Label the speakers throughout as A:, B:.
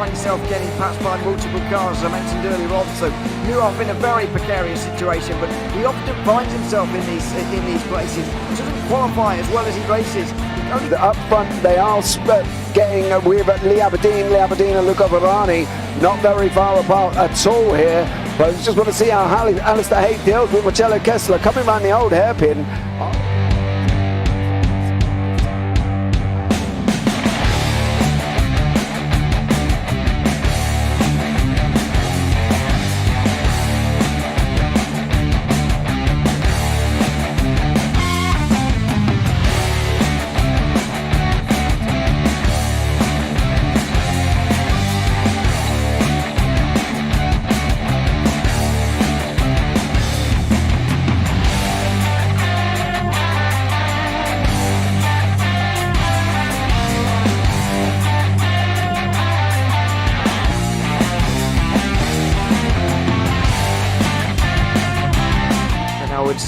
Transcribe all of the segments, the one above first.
A: find himself getting passed by multiple cars, as I mentioned earlier on. So Newhoff in a very precarious situation, but he often finds himself in these places. He doesn't qualify as well as he races.
B: Up front, they are getting with Lee Aberdeen and Luca Varani not very far apart at all here. But I just want to see how Alistair Haig deals with Marcello Kessler coming around the old hairpin.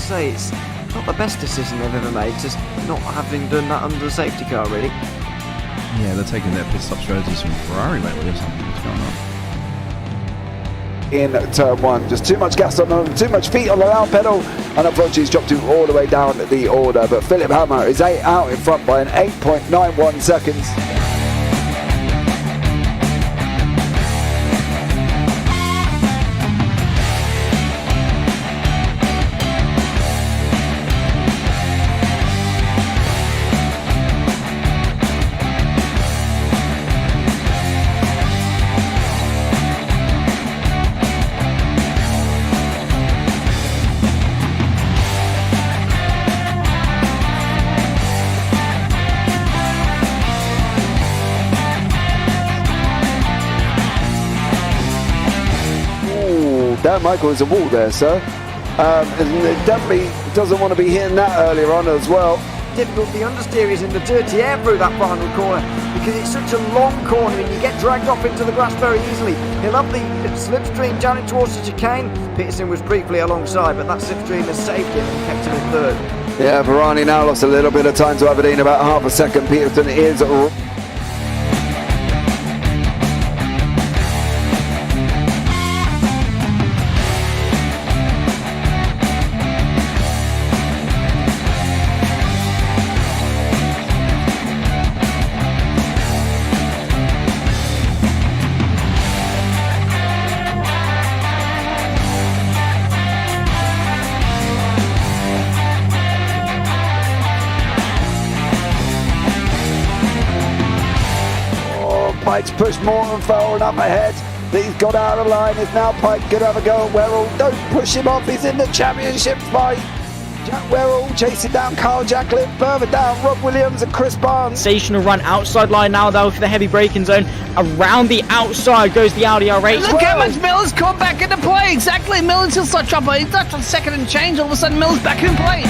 A: Say it's not the best decision they've ever made, just not having done that under the safety car, really.
C: Yeah, they're taking their pit stop strategies from Ferrari lately or something. What's going on?
B: In turn one, just too much gas on them, too much feet on the loud pedal, and unfortunately he's dropped him all the way down the order. But Philip Hammer is out in front by an 8.91 seconds. Dan Michael is a wall there, sir. And it definitely doesn't want to be hitting that earlier on as well.
A: Difficult, the understeer is in the dirty air through that final corner because it's such a long corner and you get dragged off into the grass very easily. He'll have the slipstream down it towards the chicane. Peterson was briefly alongside, but that slipstream has saved him and kept him in third.
B: Yeah, Varani now lost a little bit of time to Aberdeen, about half a second. Peterson is Pike's pushed Morton forward up ahead. He's got out of line. It's now Pike going to have a go at Werrell. Don't push him off. He's in the championship fight. Jack Werrell chasing down Carl Jacklin. Further down, Rob Williams and Chris Barnes.
D: Sensational run outside line now though for the heavy braking zone. Around the outside goes the Audi R8.
E: Look how much Miller's come back into play. Exactly. Miller's still such trouble. He's not on second and change. All of a sudden Miller's back in play.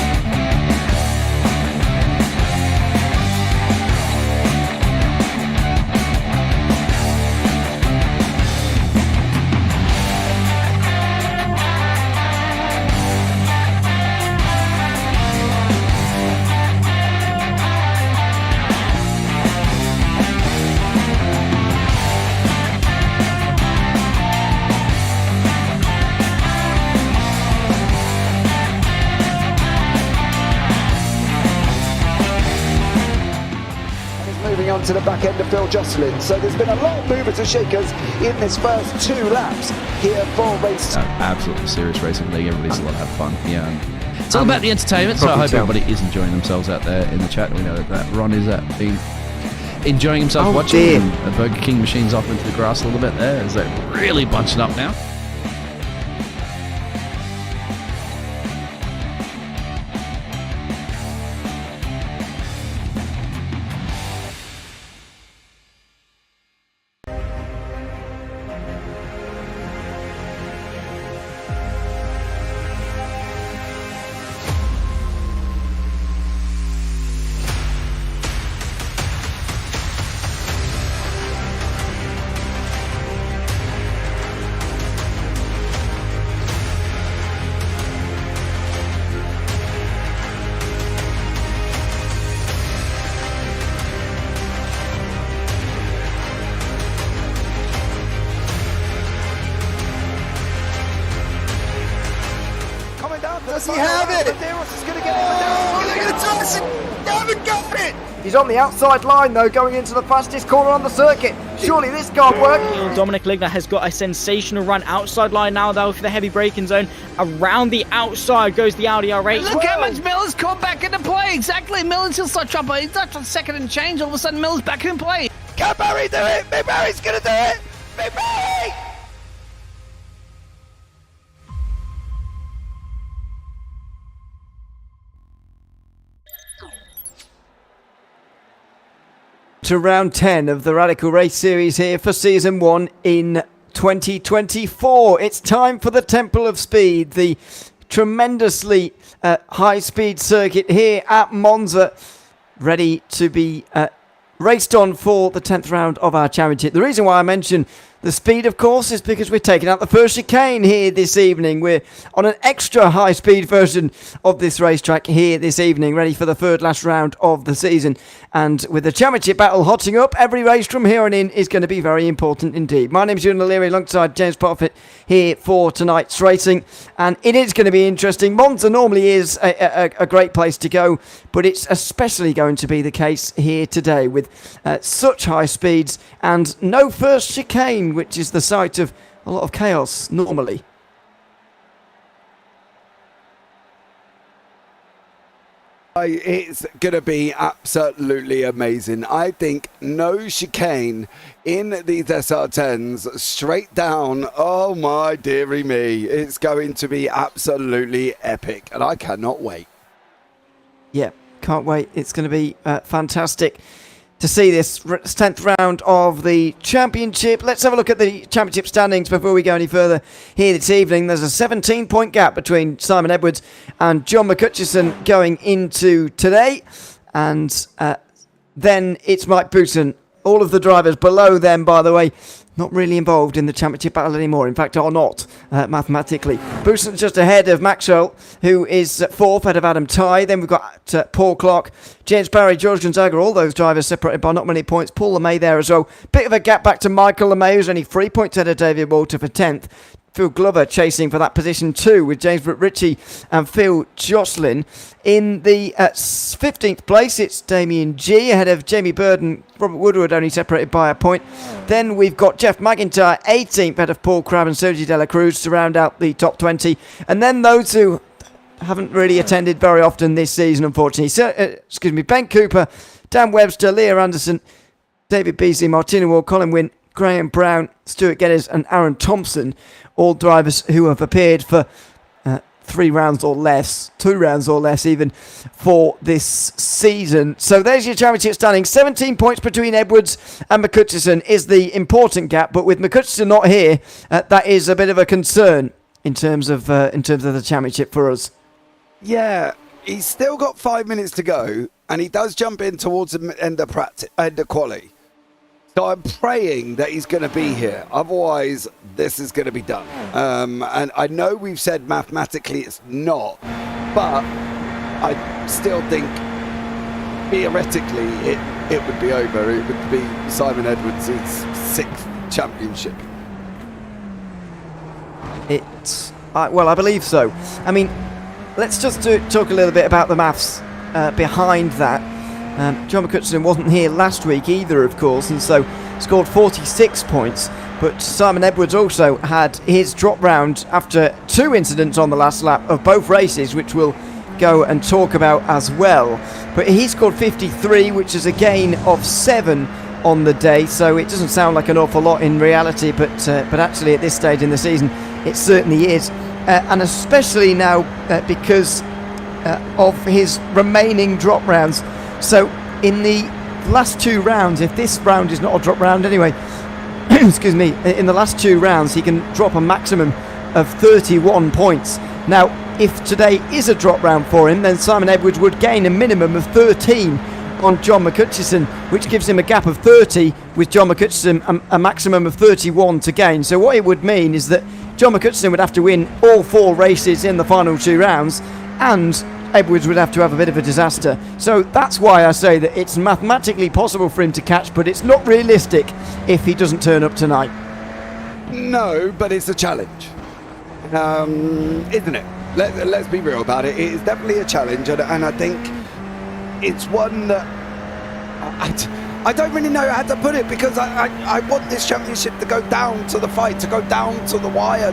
B: On to the back end of Phil Jocelyn. So there's been a lot of movers and shakers in this first 2 laps here for race.
C: Absolutely serious racing league. Everybody's a lot have fun. Yeah, it's all about the entertainment. So I hope everybody is enjoying themselves out there in the chat. We know that Ron is enjoying himself watching. The Burger King machine's off into the grass a little bit there. Is that really bunching up now?
B: Does he have it?
A: Medeiros is going to get it.
B: Oh, they're going to toss it. They haven't got it.
A: He's on the outside line though, going into the fastest corner on the circuit. Surely this can't work.
D: Dominic Ligner has got a sensational run outside line now though for the heavy braking zone. Around the outside goes the Audi R8.
E: Look how much Miller's caught back into play. Exactly. Miller's still start trouble. He's not on second and change. All of a sudden, Miller's back in play.
B: Can Barry do it? Big Barry's going to do it. Big Barry.
A: To round 10 of the Radical Race Series here for Season 1 in 2024. It's time for the Temple of Speed, the tremendously high-speed circuit here at Monza, ready to be raced on for the 10th round of our championship. The reason why I mention the speed, of course, is because we're taking out the first chicane here this evening. We're on an extra high-speed version of this racetrack here this evening, ready for the third last round of the season. And with the championship battle hotting up, every race from here on in is going to be very important indeed. My name's Ewan O'Leary, alongside James Parfitt here for tonight's racing. And it is going to be interesting. Monza normally is a great place to go, but it's especially going to be the case here today with such high speeds and no first chicane, which is the site of a lot of chaos normally.
B: It's going to be absolutely amazing. I think no chicane in these SR10s straight down. Oh my dearie me. It's going to be absolutely epic and I cannot wait.
A: Yeah, can't wait. It's going to be fantastic to see this 10th round of the championship. Let's have a look at the championship standings before we go any further here this evening. There's a 17-point gap between Simon Edwards and John McCutcheon going into today. And then it's Mike Booton. All of the drivers below them, by the way, not really involved in the championship battle anymore. In fact, are not mathematically. Booton's just ahead of Maxwell, who is fourth, ahead of Adam Tighe. Then we've got Paul Clark, James Barry, George Gonzaga, all those drivers separated by not many points. Paul LeMay there as well. Bit of a gap back to Michael LeMay, who's only 3 points ahead of David Walter for 10th. Phil Glover chasing for that position too, with James Brooke Ritchie and Phil Jocelyn. In the 15th place, it's Damien G ahead of Jamie Bird and Robert Woodward, only separated by a point. Then we've got Jeff McIntyre 18th ahead of Paul Crabb and Sergio De La Cruz to round out the top 20. And then those who haven't really attended very often this season, unfortunately. Ben Cooper, Dan Webster, Leah Anderson, David Beasley, Martina Ward, Colin Wynn, Graham Brown, Stuart Geddes and Aaron Thompson, all drivers who have appeared for 3 rounds or less, 2 rounds or less even, for this season. So there's your championship standing. 17 points between Edwards and McCutcheon is the important gap, but with McCutcheon not here, that is a bit of a concern in terms of the championship for us.
B: Yeah, he's still got 5 minutes to go, and he does jump in towards the end of quali. So I'm praying that he's going to be here. Otherwise, this is going to be done. And I know we've said mathematically it's not, but I still think theoretically it would be over. It would be Simon Edwards' 6th championship.
A: Well, I believe so. I mean, let's just talk a little bit about the maths behind that. John McCutcheon wasn't here last week either, of course, and so scored 46 points. But Simon Edwards also had his drop round after 2 incidents on the last lap of both races, which we'll go and talk about as well. But he scored 53, which is a gain of 7 on the day, so it doesn't sound like an awful lot in reality, but actually at this stage in the season, it certainly is. And especially now because of his remaining drop rounds. So in the last 2 rounds, if this round is not a drop round anyway, excuse me, in the last 2 rounds he can drop a maximum of 31 points. Now, if today is a drop round for him, then Simon Edwards would gain a minimum of 13 on John McCutcheon, which gives him a gap of 30 with John McCutcheon, a maximum of 31 to gain. So what it would mean is that John McCutcheon would have to win all 4 races in the final 2 rounds, and Edwards would have to have a bit of a disaster. So that's why I say that it's mathematically possible for him to catch, but it's not realistic if he doesn't turn up tonight.
B: No, but it's a challenge, isn't it? Let's be real about it. It is definitely a challenge, and I think it's one that I don't really know how to put it, because I want this championship to go down to the fight, to go down to the wire,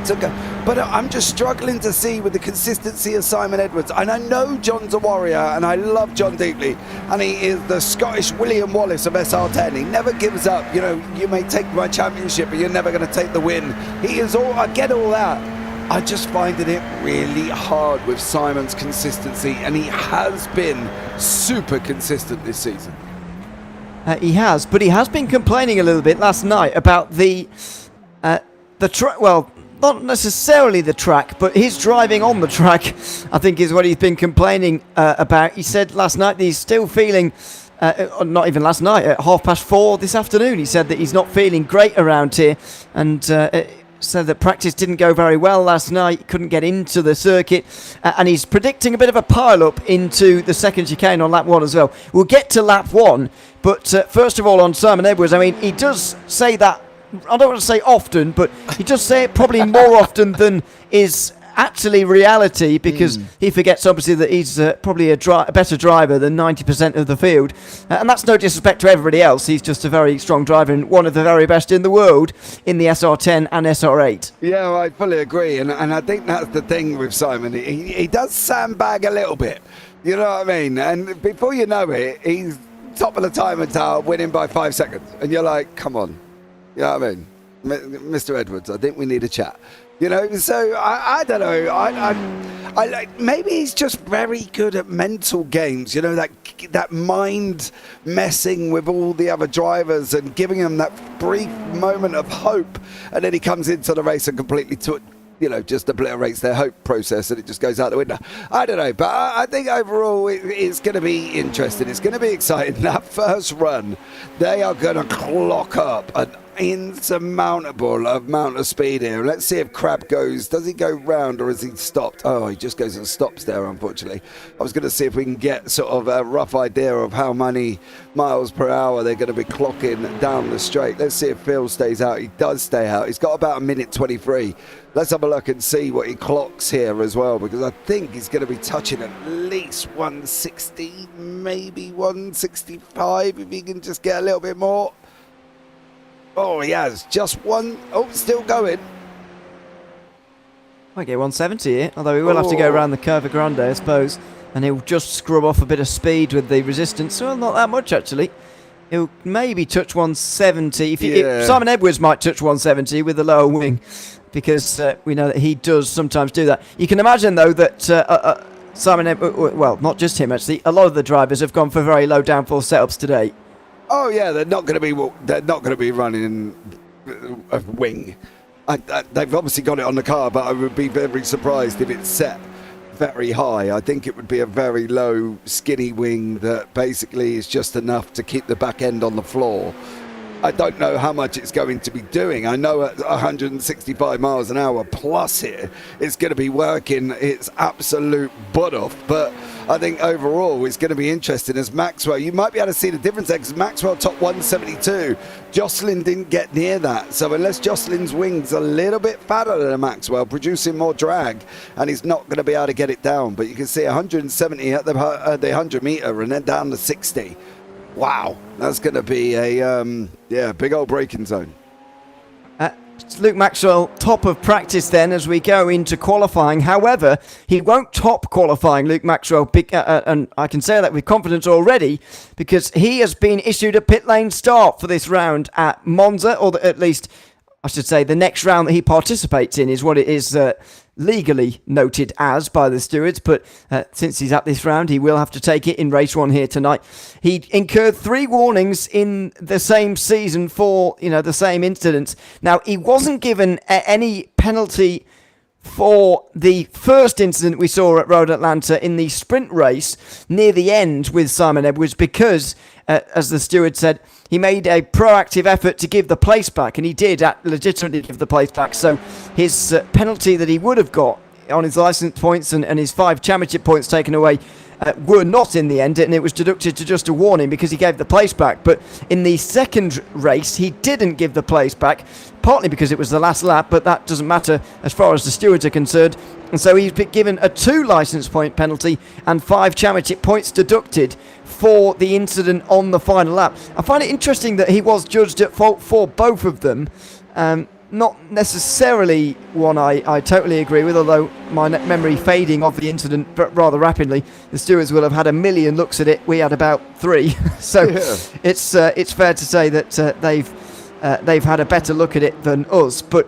B: but I'm just struggling to see with the consistency of Simon Edwards. And I know John's a warrior, and I love John deeply, and he is the Scottish William Wallace of SR10. He never gives up. You know, you may take my championship, but you're never going to take the win. He is all, I get all that. I just finding it really hard with Simon's consistency, and he has been super consistent this season.
A: He has, but he has been complaining a little bit last night about the track. Well, not necessarily the track, but his driving on the track, I think, is what he's been complaining about. He said last night that he's still feeling, not even last night, at 4:30 this afternoon, he said that he's not feeling great around here, and said that practice didn't go very well last night, couldn't get into the circuit, and he's predicting a bit of a pile-up into the second chicane on lap 1 as well. We'll get to lap 1, but first of all on Simon Edwards, I mean, he does say that, I don't want to say often, but he does say it probably more often than is actually reality, because he forgets obviously that he's probably a better driver than 90% of the field, and that's no disrespect to everybody else. He's just a very strong driver and one of the very best in the world in the SR10 and SR8.
B: Yeah, I fully agree, and I think that's the thing with Simon. He does sandbag a little bit, you know what I mean? And before you know it, he's top of the time and tower, winning by 5 seconds, and you're like, come on, you know what I mean? Mr. Edwards, I think we need a chat. You know, so I don't know. I like, maybe he's just very good at mental games. You know, that mind messing with all the other drivers and giving them that brief moment of hope, and then he comes into the race and completely just obliterates their hope process, and it just goes out the window. I don't know, but I think overall it's going to be interesting. It's going to be exciting. That first run, they are going to clock up an insurmountable amount of speed here. Let's see if Crab does he go round, or has he stopped? Oh, he just goes and stops there, unfortunately. I was going to see if we can get sort of a rough idea of how many miles per hour they're going to be clocking down the straight. Let's see if Phil stays out. He does stay out. He's got about 1:23. Let's have a look and see what he clocks here as well, because I think he's going to be touching at least 160, maybe 165, if he can just get a little bit more. Oh, he has just one. Oh, still going.
A: Might get 170 here, although he will have to go around the Curva Grande, I suppose, and he'll just scrub off a bit of speed with the resistance. Well, not that much, actually. He'll maybe touch 170. Simon Edwards might touch 170 with the lower wing, because we know that he does sometimes do that. You can imagine, though, that Simon Edwards, well, not just him, actually, a lot of the drivers have gone for very low downforce setups today.
B: Oh yeah, they're not going to be running a wing. They've obviously got it on the car, but I would be very surprised if it's set very high. I think it would be a very low, skinny wing that basically is just enough to keep the back end on the floor. I don't know how much it's going to be doing. I know at 165 miles an hour plus here, it's going to be working its absolute butt off. But I think overall it's going to be interesting as Maxwell. You might be able to see the difference there, because Maxwell top 172. Jocelyn didn't get near that. So unless Jocelyn's wing's a little bit fatter than Maxwell, producing more drag, and he's not going to be able to get it down. But you can see 170 at the 100 metre and then down to 60. Wow, that's going to be a big old braking zone.
A: Luke Maxwell, top of practice then as we go into qualifying. However, he won't top qualifying, Luke Maxwell, and I can say that with confidence already, because he has been issued a pit lane start for this round at Monza, or at least, I should say, the next round that he participates in is what it is legally noted as by the stewards, but since he's at this round, he will have to take it in race 1 here tonight. He incurred 3 warnings in the same season for, the same incidents. Now, he wasn't given any penalty for the first incident we saw at Road Atlanta in the sprint race near the end with Simon Edwards, because as the steward said, he made a proactive effort to give the place back, and he did legitimately give the place back. So his penalty that he would have got on his licence points and his 5 championship points taken away were not in the end, and it was deducted to just a warning because he gave the place back. But in the second race, he didn't give the place back, partly because it was the last lap, but that doesn't matter as far as the stewards are concerned. And so he's been given a 2 licence point penalty and 5 championship points deducted for the incident on the final lap. I find it interesting that he was judged at fault for both of them. Not necessarily one I totally agree with, although my memory fading of the incident rather rapidly. The stewards will have had a million looks at it. We had about 3. So it's fair to say that they've had a better look at it than us. But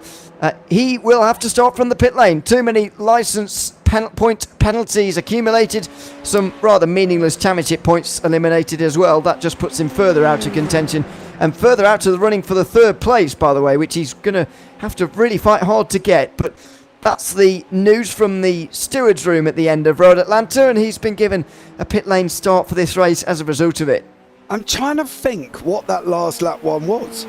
A: he will have to start from the pit lane. Too many licence point penalties accumulated, some rather meaningless championship points eliminated as well. That just puts him further out of contention and further out of the running for the 3rd place, by the way, which he's going to have to really fight hard to get. But that's the news from the stewards room at the end of Road Atlanta, and he's been given a pit lane start for this race as a result of it.
B: I'm trying to think what that last lap one was.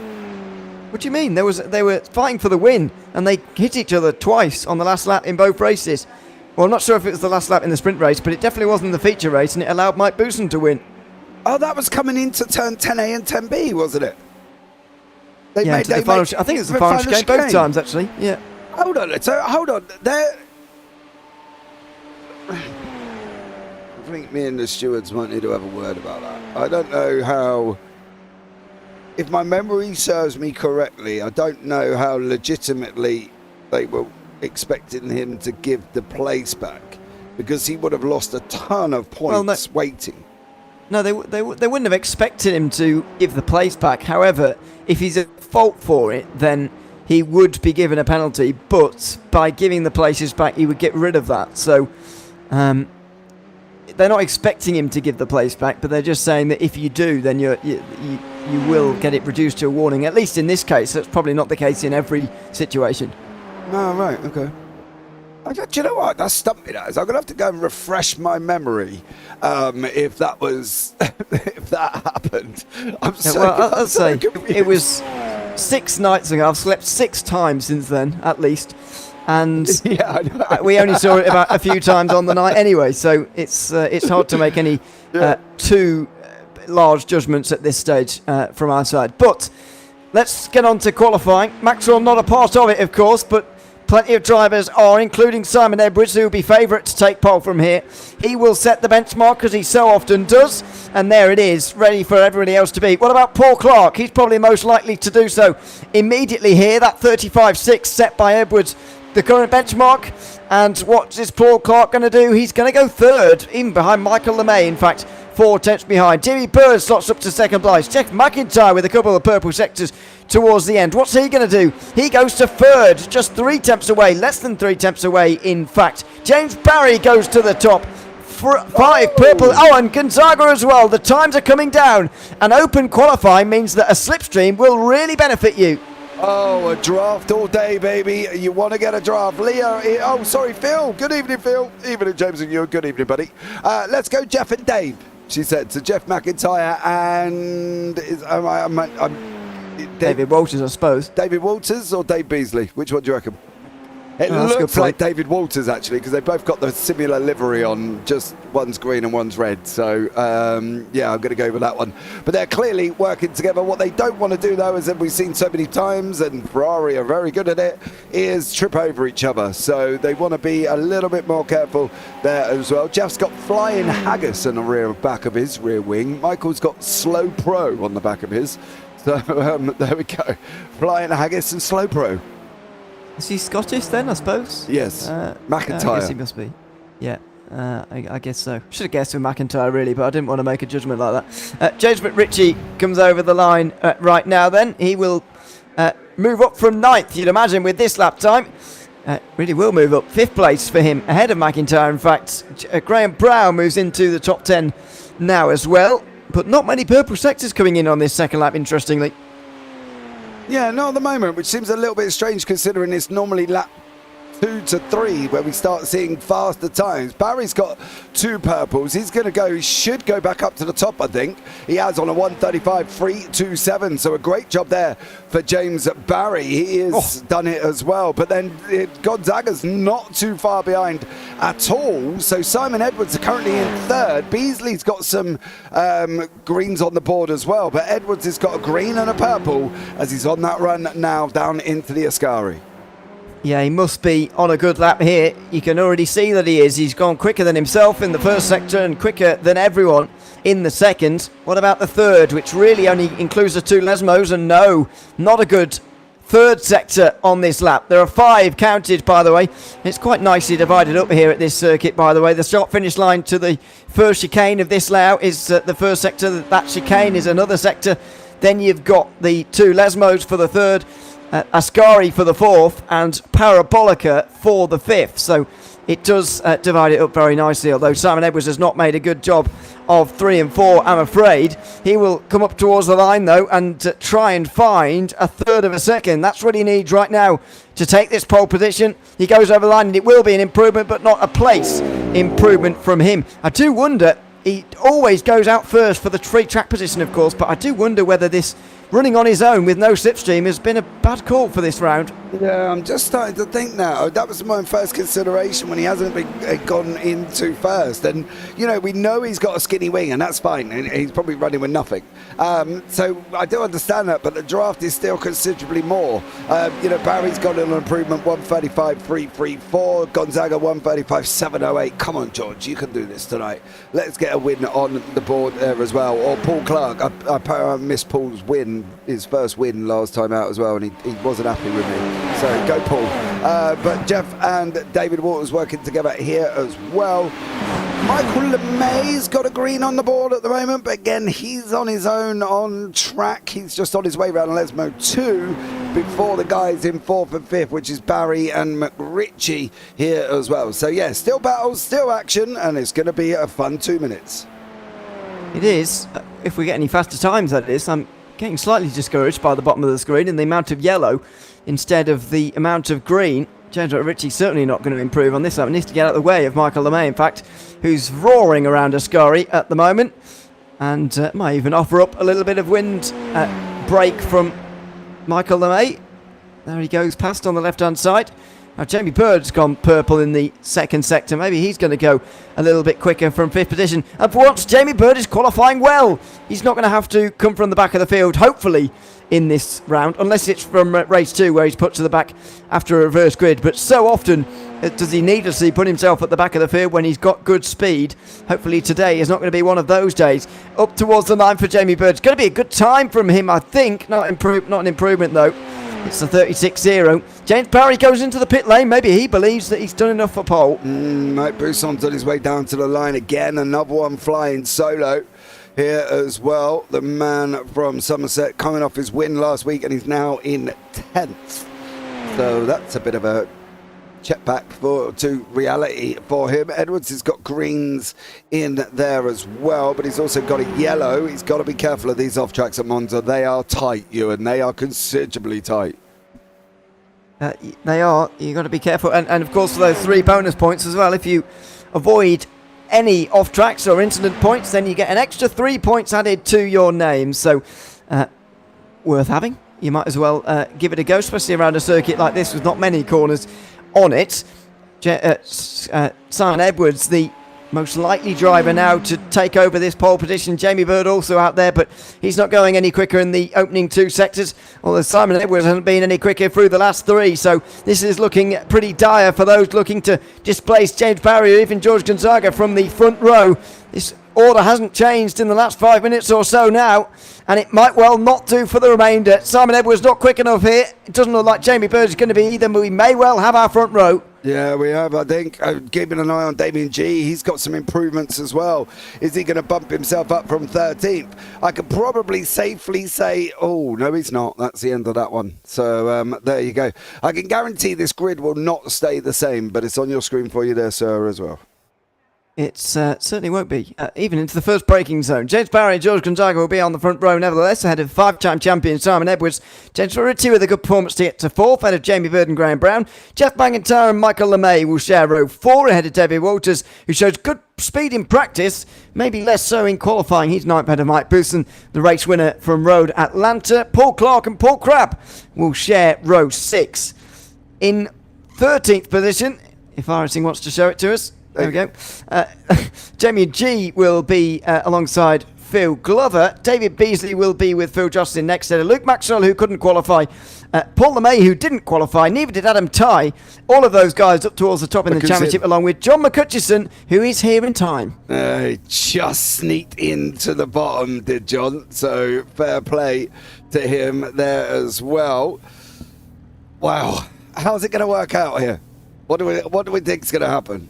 A: What do you mean? They were fighting for the win, and they hit each other twice on the last lap in both races. Well, I'm not sure if it was the last lap in the sprint race, but it definitely wasn't the feature race, and it allowed Mike Booson to win.
B: Oh, that was coming into turn 10A and 10B, wasn't it? I think it was the final chicane both times, actually. Yeah. Hold on. I think me and the stewards might need to have a word about that. I don't know how... If my memory serves me correctly, I don't know how legitimately they were expecting him to give the place back, because he would have lost a ton of points waiting.
A: No, they wouldn't have expected him to give the place back. However, if he's at fault for it, then he would be given a penalty. But by giving the places back, he would get rid of that. So they're not expecting him to give the place back, but they're just saying that if you do, then you will get it reduced to a warning. At least in this case, that's probably not the case in every situation.
B: Oh, right, okay. Do you know what? That stumped me. I'm going to have to go and refresh my memory if that was if that happened.
A: I'll say it was 6 nights ago. I've slept 6 times since then, at least, and we only saw it about a few times on the night anyway. So it's hard to make any too large judgments at this stage from our side. But let's get on to qualifying. Maxwell not a part of it, of course, but plenty of drivers are, including Simon Edwards, who will be favourite to take pole from here. He will set the benchmark, as he so often does, and there it is, ready for everybody else to beat. What about Paul Clark? He's probably most likely to do so immediately here. That 35.6 set by Edwards, the current benchmark. And what is Paul Clark going to do? He's going to go 3rd, even behind Michael LeMay, in fact, 4 tenths behind. Jimmy Bird slots up to 2nd place. Jeff McIntyre with a couple of purple sectors towards the end. What's he going to do? He goes to 3rd, just 3 tenths away, less than 3 tenths away, in fact. James Barry goes to the top. 5 purple. Oh, and Gonzaga as well. The times are coming down. And open qualifying means that a slipstream will really benefit you.
B: Oh, a draft all day, baby. You want to get a draft. Leo, Phil. Good evening, Phil. Evening, James and you. Good evening, buddy. Let's go, Jeff and Dave, she said. So Jeff McIntyre and...
A: David Walters, I suppose.
B: David Walters or Dave Beasley? Which one do you reckon? It looks like David Walters, actually, because they've both got the similar livery on, just one's green and one's red. So, I'm going to go with that one. But they're clearly working together. What they don't want to do, though, as we've seen so many times, and Ferrari are very good at it, is trip over each other. So they want to be a little bit more careful there as well. Jeff's got Flying Haggis on the back of his rear wing. Michael's got Slow Pro on the back of his. So, there we go. Flying Haggis and Slow Pro.
A: Is he Scottish then, I suppose?
B: Yes. McIntyre.
A: I guess he must be. Yeah, I guess so. Should have guessed with McIntyre, really, but I didn't want to make a judgment like that. James McRitchie comes over the line right now then. He will move up from 9th, you'd imagine, with this lap time. Really will move up. 5th place for him, ahead of McIntyre, in fact. Graham Brown moves into the top 10 now as well. But not many purple sectors coming in on this second lap, interestingly.
B: Yeah, not at the moment, which seems a little bit strange considering it's normally lap 2 to 3 where we start seeing faster times. Barry's got 2 purples. He's going to go, he should go back up to the top, I think. He has on a 1:35.327, so a great job there for James Barry. He has done it as well, but then Gonzaga's not too far behind at all. So Simon Edwards are currently in 3rd. Beasley's got some greens on the board as well, but Edwards has got a green and a purple as he's on that run now down into the Ascari.
A: Yeah, he must be on a good lap here. You can already see that he is. He's gone quicker than himself in the first sector and quicker than everyone in the second. What about the third, which really only includes the 2 Lesmos? And no, not a good third sector on this lap. There are 5 counted, by the way. It's quite nicely divided up here at this circuit, by the way. The start finish line to the first chicane of this layout is the first sector. That chicane is another sector. Then you've got the 2 Lesmos for the third, Ascari for the 4th, and Parabolica for the 5th. So it does divide it up very nicely, although Simon Edwards has not made a good job of 3 and 4, I'm afraid. He will come up towards the line, though, and try and find a third of a second. That's what he needs right now to take this pole position. He goes over the line, and it will be an improvement, but not a place improvement from him. I do wonder, he always goes out first for the free track position, of course, but I do wonder whether this running on his own with no slipstream has been a bad call for this round.
B: Yeah, I'm just starting to think now. That was my first consideration when he hasn't been gone into first. And, you know, we know he's got a skinny wing, and that's fine. And he's probably running with nothing. So I do understand that, but the draft is still considerably more. You know, Barry's got an improvement, 1:35.334. Gonzaga, 1:35.708. Come on, George, you can do this tonight. Let's get a win on the board there as well. Or Paul Clark. I missed Paul's win, his first win last time out as well, and he wasn't happy with me. So go Paul. But Jeff and David Waters working together here as well. Michael LeMay's got a green on the board at the moment, but again, he's on his own on track. He's just on his way around Lesmo 2 before the guys in 4th and 5th, which is Barry and McRitchie here as well. So yeah, still battles, still action, and it's going to be a fun 2 minutes.
A: It is. If we get any faster times, that is. I'm getting slightly discouraged by the bottom of the screen and the amount of yellow instead of the amount of green. James McRitchie's certainly not going to improve on this lap. He needs to get out of the way of Michael LeMay, in fact, who's roaring around Ascari at the moment, and might even offer up a little bit of wind break from Michael LeMay. There he goes past on the left-hand side. Now Jamie Bird's gone purple in the second sector. Maybe he's going to go a little bit quicker from 5th position. And for once, Jamie Bird is qualifying well. He's not going to have to come from the back of the field, hopefully, in this round, unless it's from race 2 where he's put to the back after a reverse grid. But so often does he needlessly put himself at the back of the field when he's got good speed. Hopefully today is not going to be one of those days. Up towards the line for Jamie Bird. It's going to be a good time from him, I think. Not an improvement, though. It's the 36.0. James Barry goes into the pit lane. Maybe he believes that he's done enough for pole.
B: Mike Busson's on his way down to the line again. Another one flying solo here as well. The man from Somerset coming off his win last week, and he's now in 10th. So that's a bit of a check back to reality for him. Edwards has got greens in there as well, but he's also got a yellow. He's got to be careful of these off tracks at Monza. They are tight, Ewan. They are considerably tight.
A: They are. You've got to be careful. And of course, for those 3 bonus points as well, if you avoid any off tracks or incident points, then you get an extra 3 points added to your name. So worth having. You might as well give it a go, especially around a circuit like this with not many corners on it. Simon Edwards, the most likely driver now to take over this pole position. Jamie Bird also out there, but he's not going any quicker in the opening 2 sectors, although Simon Edwards hasn't been any quicker through the last 3, so this is looking pretty dire for those looking to displace James Barry or even George Gonzaga from the front row. This order hasn't changed in the last 5 minutes or so now, and it might well not do for the remainder. Simon Edwards not quick enough here. It doesn't look like Jamie Bird is going to be either, but we may well have our front row.
B: Yeah, we have, I think. Keeping an eye on Damien G. He's got some improvements as well. Is he going to bump himself up from 13th? I could probably safely say, oh, no, he's not. That's the end of that one. So there you go. I can guarantee this grid will not stay the same, but it's on your screen for you there, sir, as well.
A: It certainly won't be, even into the first braking zone. James Barry and George Gonzaga will be on the front row nevertheless, ahead of five-time champion Simon Edwards. James Ritchie with a good performance to get to fourth, ahead of Jamie Bird and Graham Brown. Jeff McIntyre and Michael LeMay will share row 4, ahead of David Walters, who shows good speed in practice, maybe less so in qualifying. He's ninth ahead of Mike Bousson, the race winner from Road Atlanta. Paul Clark and Paul Crabb will share row 6. In 13th position, if Irising wants to show it to us. There we go. Jamie G will be alongside Phil Glover. David Beasley will be with Phil Jocelyn next to Luke Maxwell, who couldn't qualify. Paul LeMay, who didn't qualify. Neither did Adam Tighe. All of those guys up towards the top in the championship, along with John McCutcheon, who is here in time.
B: Just sneaked into the bottom, did John. So fair play to him there as well. Wow. How's it going to work out here? What do we think is going to happen?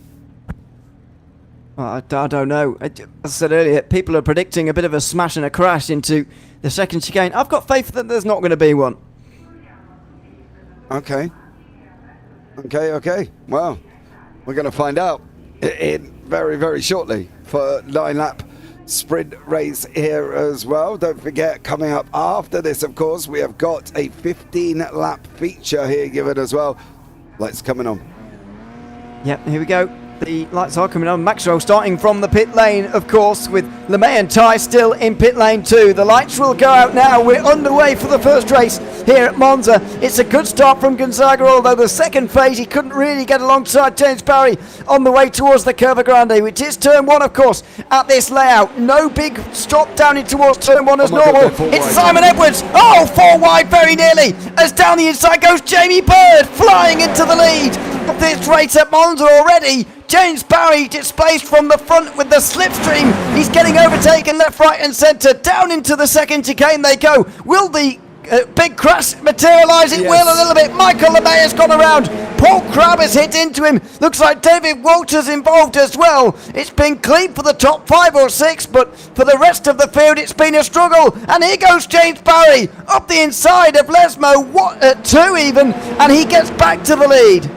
A: Well, I don't know. As I said earlier, people are predicting a bit of a smash and a crash into the second chicane. I've got faith that there's not going to be one.
B: Okay. Well, we're going to find out in very, very shortly for 9-lap sprint race here as well. Don't forget, coming up after this, of course, we have got a 15-lap feature here given as well. Lights coming on.
A: Yep, here we go. The lights are coming on. Maxwell starting from the pit lane, of course, with LeMay and Tighe still in pit lane too. The lights will go out now. We're underway for the first race here at Monza. It's a good start from Gonzaga, although the second phase he couldn't really get alongside James Barry on the way towards the Curva Grande, which is turn 1, of course, at this layout. No big stop down in towards turn 1 as normal. It's Simon Edwards. Oh, 4 wide very nearly, as down the inside goes Jamie Bird, flying into the lead of this race at Monza already. James Barry displaced from the front with the slipstream. He's getting overtaken left, right and centre. Down into the second chicane they go. Will the big crash materialise? It will a little bit. Michael LeMay has gone around. Paul Crabb has hit into him. Looks like David Walters involved as well. It's been clean for the top 5 or 6, but for the rest of the field it's been a struggle. And here goes James Barry up the inside of Lesmo at 2 even, and he gets back to the lead.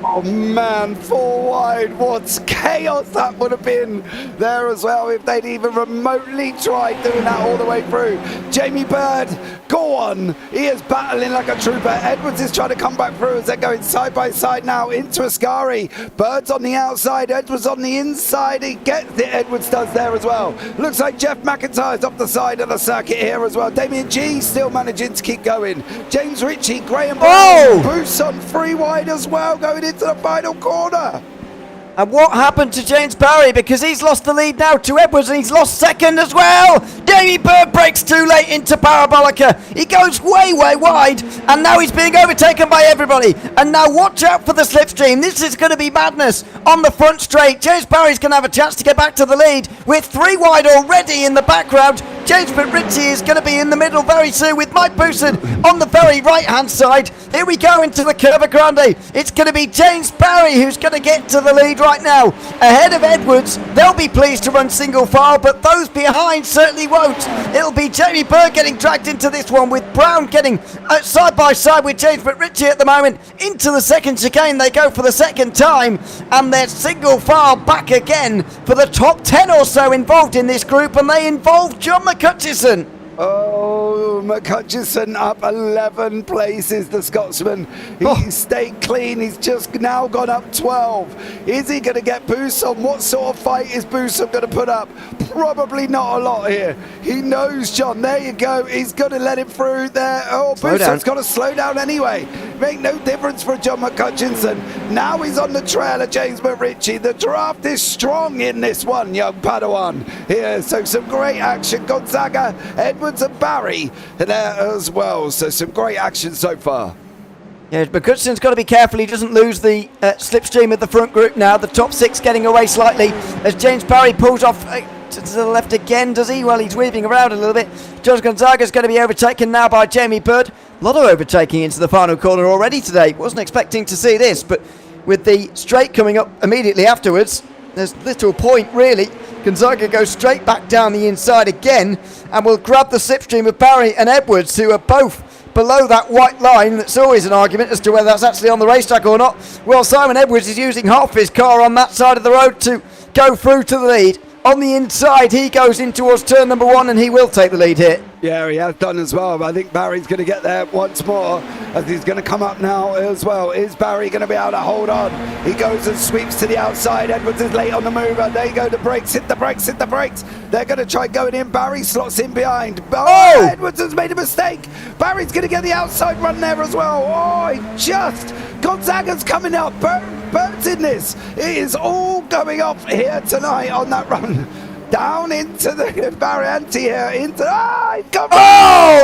B: Oh man, 4 wide, what chaos that would have been there as well if they'd even remotely tried doing that all the way through. Jamie Bird, go on, he is battling like a trooper. Edwards is trying to come back through as they're going side by side now into Ascari. Bird's on the outside, Edwards on the inside. He gets it, Edwards does there as well. Looks like Jeff McIntyre's off the side of the circuit here as well. Damien G still managing to keep going. James Ritchie, Graham Brown, boosts on 3 wide as well, going into the final corner.
A: And what happened to James Barry? Because he's lost the lead now to Edwards, and he's lost second as well. Jamie Bird breaks too late into Parabolica. He goes way wide, and now he's being overtaken by everybody. And now watch out for the slipstream. This is going to be madness on the front straight. James Barry's going to have a chance to get back to the lead with 3 wide already in the background. James Ritchie is going to be in the middle very soon with Mike Bousson on the very right-hand side. Here we go into the Curva Grande. It's going to be James Barry who's going to get to the lead right now. Ahead of Edwards, they'll be pleased to run single file, but those behind certainly won't. It'll be Jamie Bird getting dragged into this one, with Brown getting side by side with James Ritchie at the moment. Into the second chicane they go for the second time, and they're single file back again for the top 10 or so involved in this group, and they involve John McCutcheon.
B: Oh, McCutcheon up 11 places, the Scotsman. He stayed clean. He's just now gone up 12. Is he going to get Bousson? What sort of fight is Bousson going to put up? Probably not a lot here. He knows John. There you go. He's going to let him through there. Oh, Bousson's got to slow down anyway. Make no difference for John McCutcheon. Now he's on the trail of James Ritchie. The draft is strong in this one, young Padawan. Here, so some great action. Gonzaga, Edwards and Barry there as well. So some great action so far.
A: Yeah, McCutcheon's got to be careful he doesn't lose the slipstream of the front group now. The top 6 getting away slightly as James Barry pulls off to the left again, does he? Well, he's weaving around a little bit. George Gonzaga's going to be overtaken now by Jamie Bird. A lot of overtaking into the final corner already today. Wasn't expecting to see this, but with the straight coming up immediately afterwards, there's little point really. Gonzaga goes straight back down the inside again and will grab the slipstream of Barry and Edwards, who are both below that white line. That's always an argument as to whether that's actually on the racetrack or not. Well, Simon Edwards is using half his car on that side of the road to go through to the lead. On the inside, he goes in towards turn number 1, and he will take the lead here.
B: Yeah, he has done as well. But I think Barry's going to get there once more as he's going to come up now as well. Is Barry going to be able to hold on? He goes and sweeps to the outside. Edwards is late on the move. And there you go. The brakes. Hit the brakes. Hit the brakes. They're going to try going in. Barry slots in behind. Oh! Edwards has made a mistake. Barry's going to get the outside run there as well. Oh, he just... Gonzaga's coming up. Bird's in this. It is all going off here tonight on that run. Down into the variante here.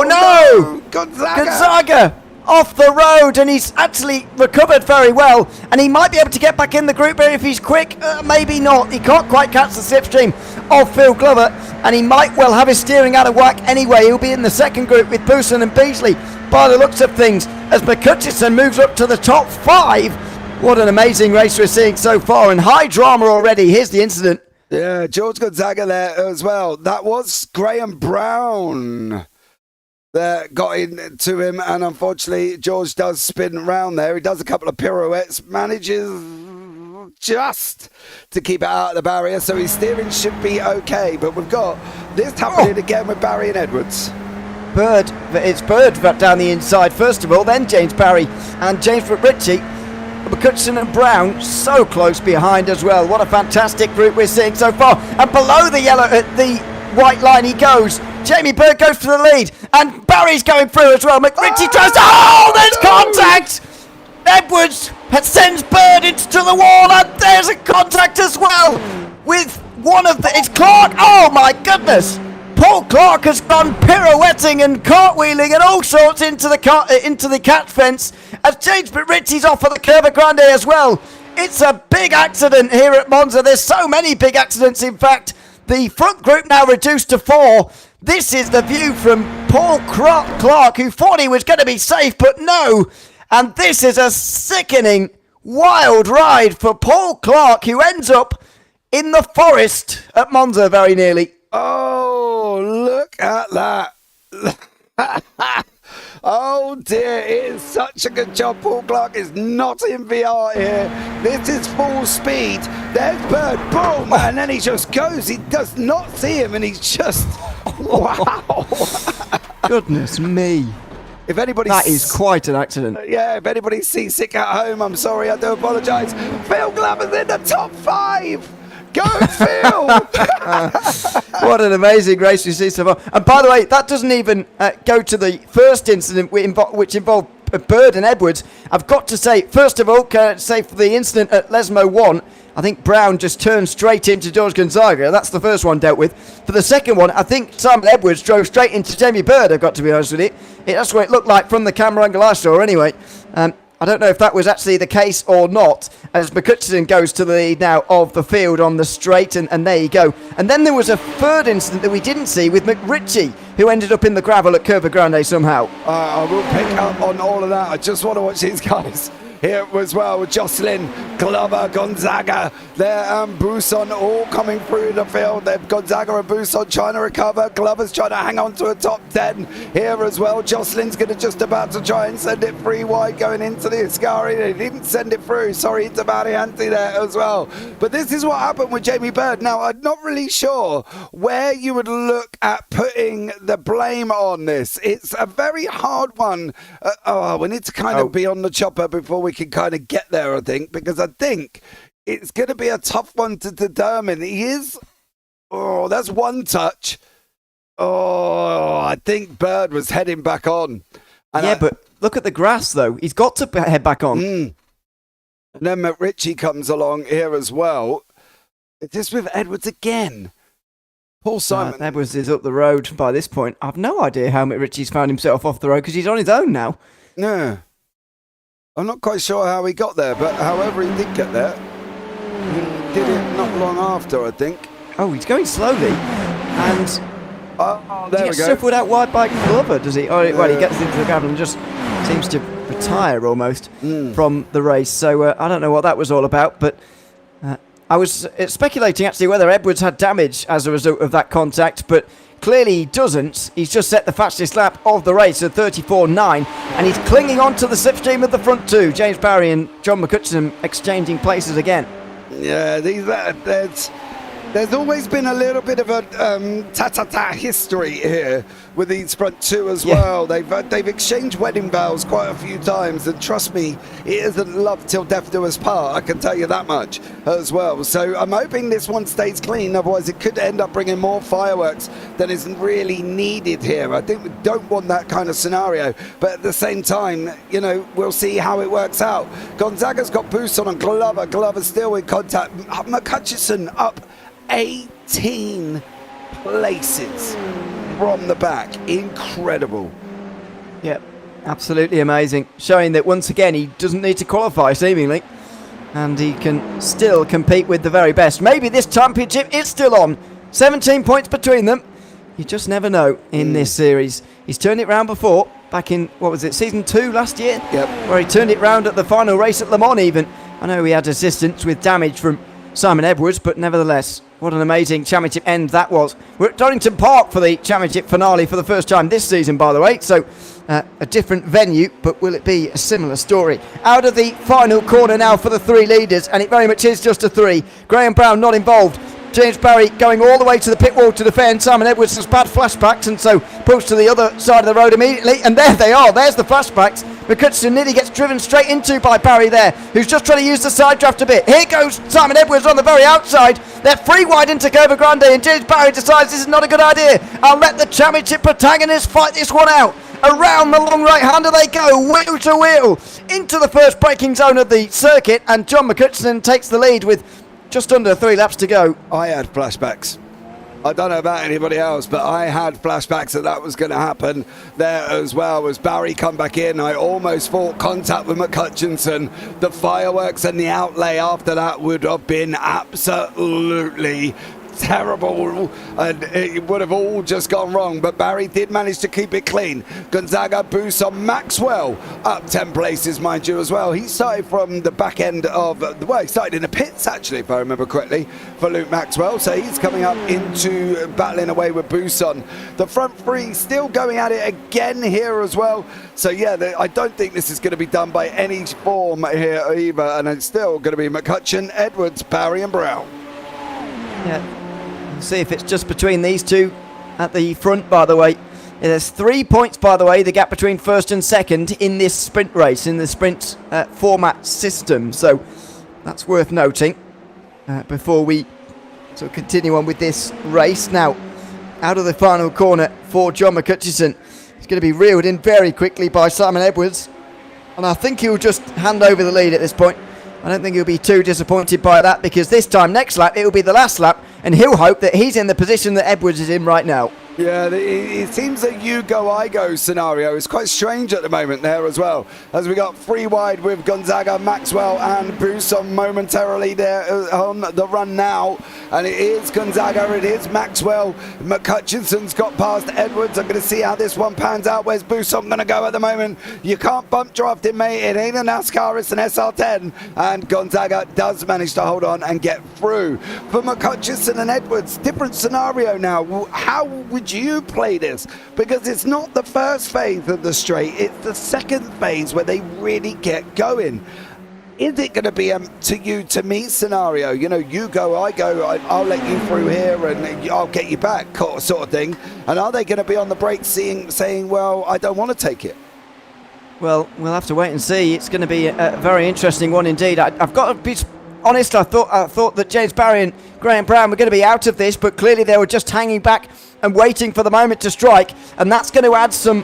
A: No!
B: Gonzaga
A: off the road, and he's actually recovered very well, and he might be able to get back in the group here if he's quick. Maybe not. He can't quite catch the slipstream of Phil Glover, and he might well have his steering out of whack anyway. He'll be in the second group with Bousson and Beasley by the looks of things as McCutcheon moves up to the top 5. What an amazing race we're seeing so far, and high drama already. Here's the incident.
B: Yeah, George Gonzaga there as well. That was Graham Brown that got into him, and unfortunately George does spin round there. He does a couple of pirouettes, manages just to keep it out of the barrier, so his steering should be okay. But we've got this happening again with Barry and Edwards.
A: It's Bird down the inside first of all, then James Barry and James Ritchie. McCutcheon and Brown so close behind as well. What a fantastic group we're seeing so far. And below the white line he goes. Jamie Bird goes for the lead, and Barry's going through as well. McRitchie tries. Oh, there's contact. Edwards sends Bird into the wall, and there's a contact as well with one of it's Clark. Oh my goodness. Paul Clark has gone pirouetting and cartwheeling and all sorts into the catch fence as James Ritchie's off at the Curva Grande as well. It's a big accident here at Monza. There's so many big accidents, in fact. The front group now reduced to 4. This is the view from Paul Clark, who thought he was going to be safe, but no. And this is a sickening, wild ride for Paul Clark, who ends up in the forest at Monza very nearly.
B: Oh, look at that. Oh dear, it is such a good job. Paul Clark is not in VR here. This is full speed. There's Bird, boom, and then he just goes. He does not see him, and he's just, wow.
A: Goodness me.
B: If anybody
A: that is quite an accident.
B: Yeah, if anybody's seasick at home, I'm sorry, I do apologise. Phil Glover's in the top 5. Go, Phil!
A: What an amazing race we see so far. And by the way, that doesn't even go to the first incident which involved Bird and Edwards. I've got to say, first of all, can I say for the incident at Lesmo 1, I think Brown just turned straight into George Gonzaga. That's the first one dealt with. For the second one, I think Simon Edwards drove straight into Jamie Bird, I've got to be honest with you. That's what it looked like from the camera angle I saw anyway. I don't know if that was actually the case or not, as McCutcheon goes to the lead now of the field on the straight, and there you go. And then there was a third incident that we didn't see with McRitchie, who ended up in the gravel at Curva Grande somehow.
B: I will pick up on all of that. I just want to watch these guys here as well, with Jocelyn, Glover, Gonzaga there, and Bousson all coming through the field. They've Gonzaga and Bousson trying to recover. Glover's trying to hang on to a top 10 here as well. Jocelyn's going to just about to try and send it free wide going into the Ascari. They didn't send it through. Sorry to Varianti there as well. But this is what happened with Jamie Bird. Now, I'm not really sure where you would look at putting the blame on this. It's a very hard one. We need to kind of be on the chopper before we can kind of get there, I think, because I think it's going to be a tough one to determine. He is, that's one touch. I think Bird was heading back on. And
A: but look at the grass, though. He's got to head back on.
B: And then McRitchie comes along here as well. Is this with Edwards again? Paul Simon.
A: Edwards is up the road by this point. I've no idea how McRitchie's found himself off the road, because he's on his own now.
B: Yeah. I'm not quite sure how he got there, but however he did get there, he did it not long after, I think.
A: Oh, he's going slowly. And
B: there
A: he
B: we go.
A: shuffled out wide by Glover, does he? Well, he gets into the gravel and just seems to retire almost from the race. So I don't know what that was all about, but I was speculating actually whether Edwards had damage as a result of that contact, but clearly he doesn't. He's just set the fastest lap of the race at 34.9, and he's clinging on to the slipstream of the front two. James Barry and John McCutcheon exchanging places again.
B: Yeah, there's always been a little bit of a ta-ta-ta history here with these front two as well. They've exchanged wedding vows quite a few times, and trust me, it isn't love till death do us part, I can tell you that much as well. So I'm hoping this one stays clean, otherwise it could end up bringing more fireworks than is really needed here. I think we don't want that kind of scenario, but at the same time, you know, we'll see how it works out. Gonzaga's got boost on Glover. Glover's still in contact. McCutcheon up 18 places from the back. Incredible.
A: Yep, absolutely amazing. Showing that once again he doesn't need to qualify seemingly, and he can still compete with the very best. Maybe this championship is still on. 17 points between them. You just never know in this series. He's turned it round before, back in, what was it, season 2 last year?
B: Yep.
A: Where he turned it round at the final race at Le Mans even. I know he had assistance with damage from Simon Edwards, but nevertheless, what an amazing championship end that was. We're at Donington Park for the championship finale for the first time this season, by the way, so a different venue, but will it be a similar story? Out of the final corner now for the three leaders, and it very much is just a three. Graham Brown not involved. James Barry going all the way to the pit wall to defend. Simon Edwards has bad flashbacks and so pulls to the other side of the road immediately. And there they are. There's the flashbacks. McCutcheon nearly gets driven straight into by Barry there, who's just trying to use the side draft a bit. Here goes Simon Edwards on the very outside. They're free wide into Cova Grande, and James Barry decides this is not a good idea. I'll let the championship protagonists fight this one out. Around the long right-hander they go, wheel to wheel, into the first braking zone of the circuit, and John McCutcheon takes the lead with just under 3 laps to go.
B: I had flashbacks. I don't know about anybody else, but I had flashbacks that was going to happen there as well. As Barry come back in, I almost fought contact with McCutcheon. The fireworks and the outlay after that would have been absolutely terrible, and it would have all just gone wrong, but Barry did manage to keep it clean. Gonzaga boosts on Maxwell up 10 places, mind you, as well. He started from the back end of he started in the pits actually, if I remember correctly, for Luke Maxwell, so he's coming up into battling away with Buson. The front three still going at it again here as well, so yeah, I don't think this is going to be done by any form here either, and it's still going to be McCutcheon, Edwards, Barry and Brown.
A: Yeah. See if it's just between these two at the front, by the way. There's 3 points, by the way, the gap between first and second in this sprint race, in the sprint format system. So that's worth noting before we sort of continue on with this race. Now, out of the final corner for John McCutcheon. He's going to be reeled in very quickly by Simon Edwards. And I think he'll just hand over the lead at this point. I don't think he'll be too disappointed by that, because this time, next lap, it will be the last lap, and he'll hope that he's in the position that Edwards is in right now.
B: Yeah, it seems that you go, I go scenario is quite strange at the moment there as well, as we got free wide with Gonzaga, Maxwell and Buson momentarily there on the run now, and it is Gonzaga, it is Maxwell. McCutcheon's got past Edwards. I'm going to see how this one pans out. Where's Buson going to go at the moment? You can't bump draft him, mate. It ain't a NASCAR, it's an SR10, and Gonzaga does manage to hold on and get through. For McCutcheon and Edwards, different scenario now. How would you play this? Because it's not the first phase of the straight, it's the second phase where they really get going. Is it going to be to you, to me scenario? You know, you go, I go, I'll let you through here and I'll get you back sort of thing. And are they going to be on the brakes saying, well, I don't want to take it?
A: Well, we'll have to wait and see. It's going to be a very interesting one indeed. I've got to be honest, I thought that James Barry and Graham Brown were going to be out of this, but clearly they were just hanging back and waiting for the moment to strike, and that's going to add some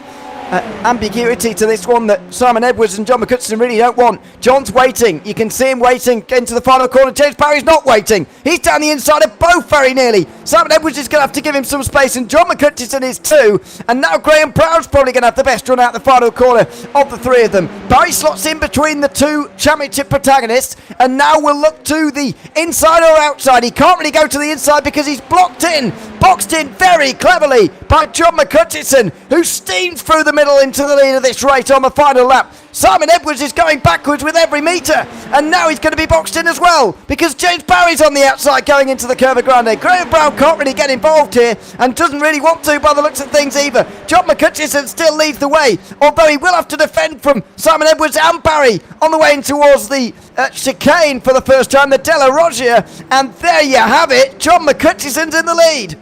A: ambiguity to this one that Simon Edwards and John McCutcheon really don't want. John's waiting. You can see him waiting into the final corner. James Barry's not waiting. He's down the inside of both very nearly. Simon Edwards is going to have to give him some space, and John McCutcheon is too. And now Graham Brown's probably going to have the best run out the final corner of the three of them. Barry slots in between the two championship protagonists, and now we'll look to the inside or outside. He can't really go to the inside because he's boxed in very cleverly by John McHutchison, who steamed through the middle into the lead of this race on the final lap. Simon Edwards is going backwards with every metre, and now he's going to be boxed in as well, because James Barry's on the outside going into the Curva Grande. Graham Brown can't really get involved here, and doesn't really want to by the looks of things either. John McHutchison still leads the way, although he will have to defend from Simon Edwards and Barry on the way in towards the chicane for the first time, the Della Roggia, and there you have it. John McHutchison's in the lead.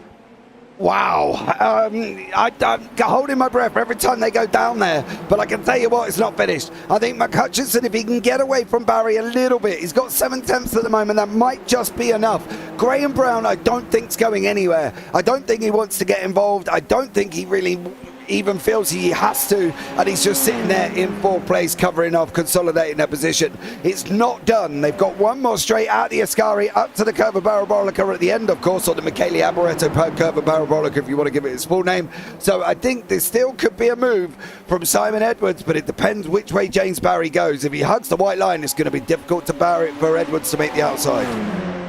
B: Wow. I'm holding my breath every time they go down there, but I can tell you what, it's not finished. I think McHutchison, if he can get away from Barry a little bit, he's got 7/10 at the moment, that might just be enough. Graham Brown, I don't think's going anywhere. I don't think he wants to get involved. I don't think he really even feels he has to, and he's just sitting there in fourth place, covering off, consolidating their position. It's not done. They've got one more straight out the Ascari up to the Curva Parabolica at the end, of course, or the Michele Alboreto Curva Parabolica, if you want to give it its full name. So I think there still could be a move from Simon Edwards, but it depends which way James Barry goes. If he hugs the white line, it's going to be difficult for Edwards to make the outside.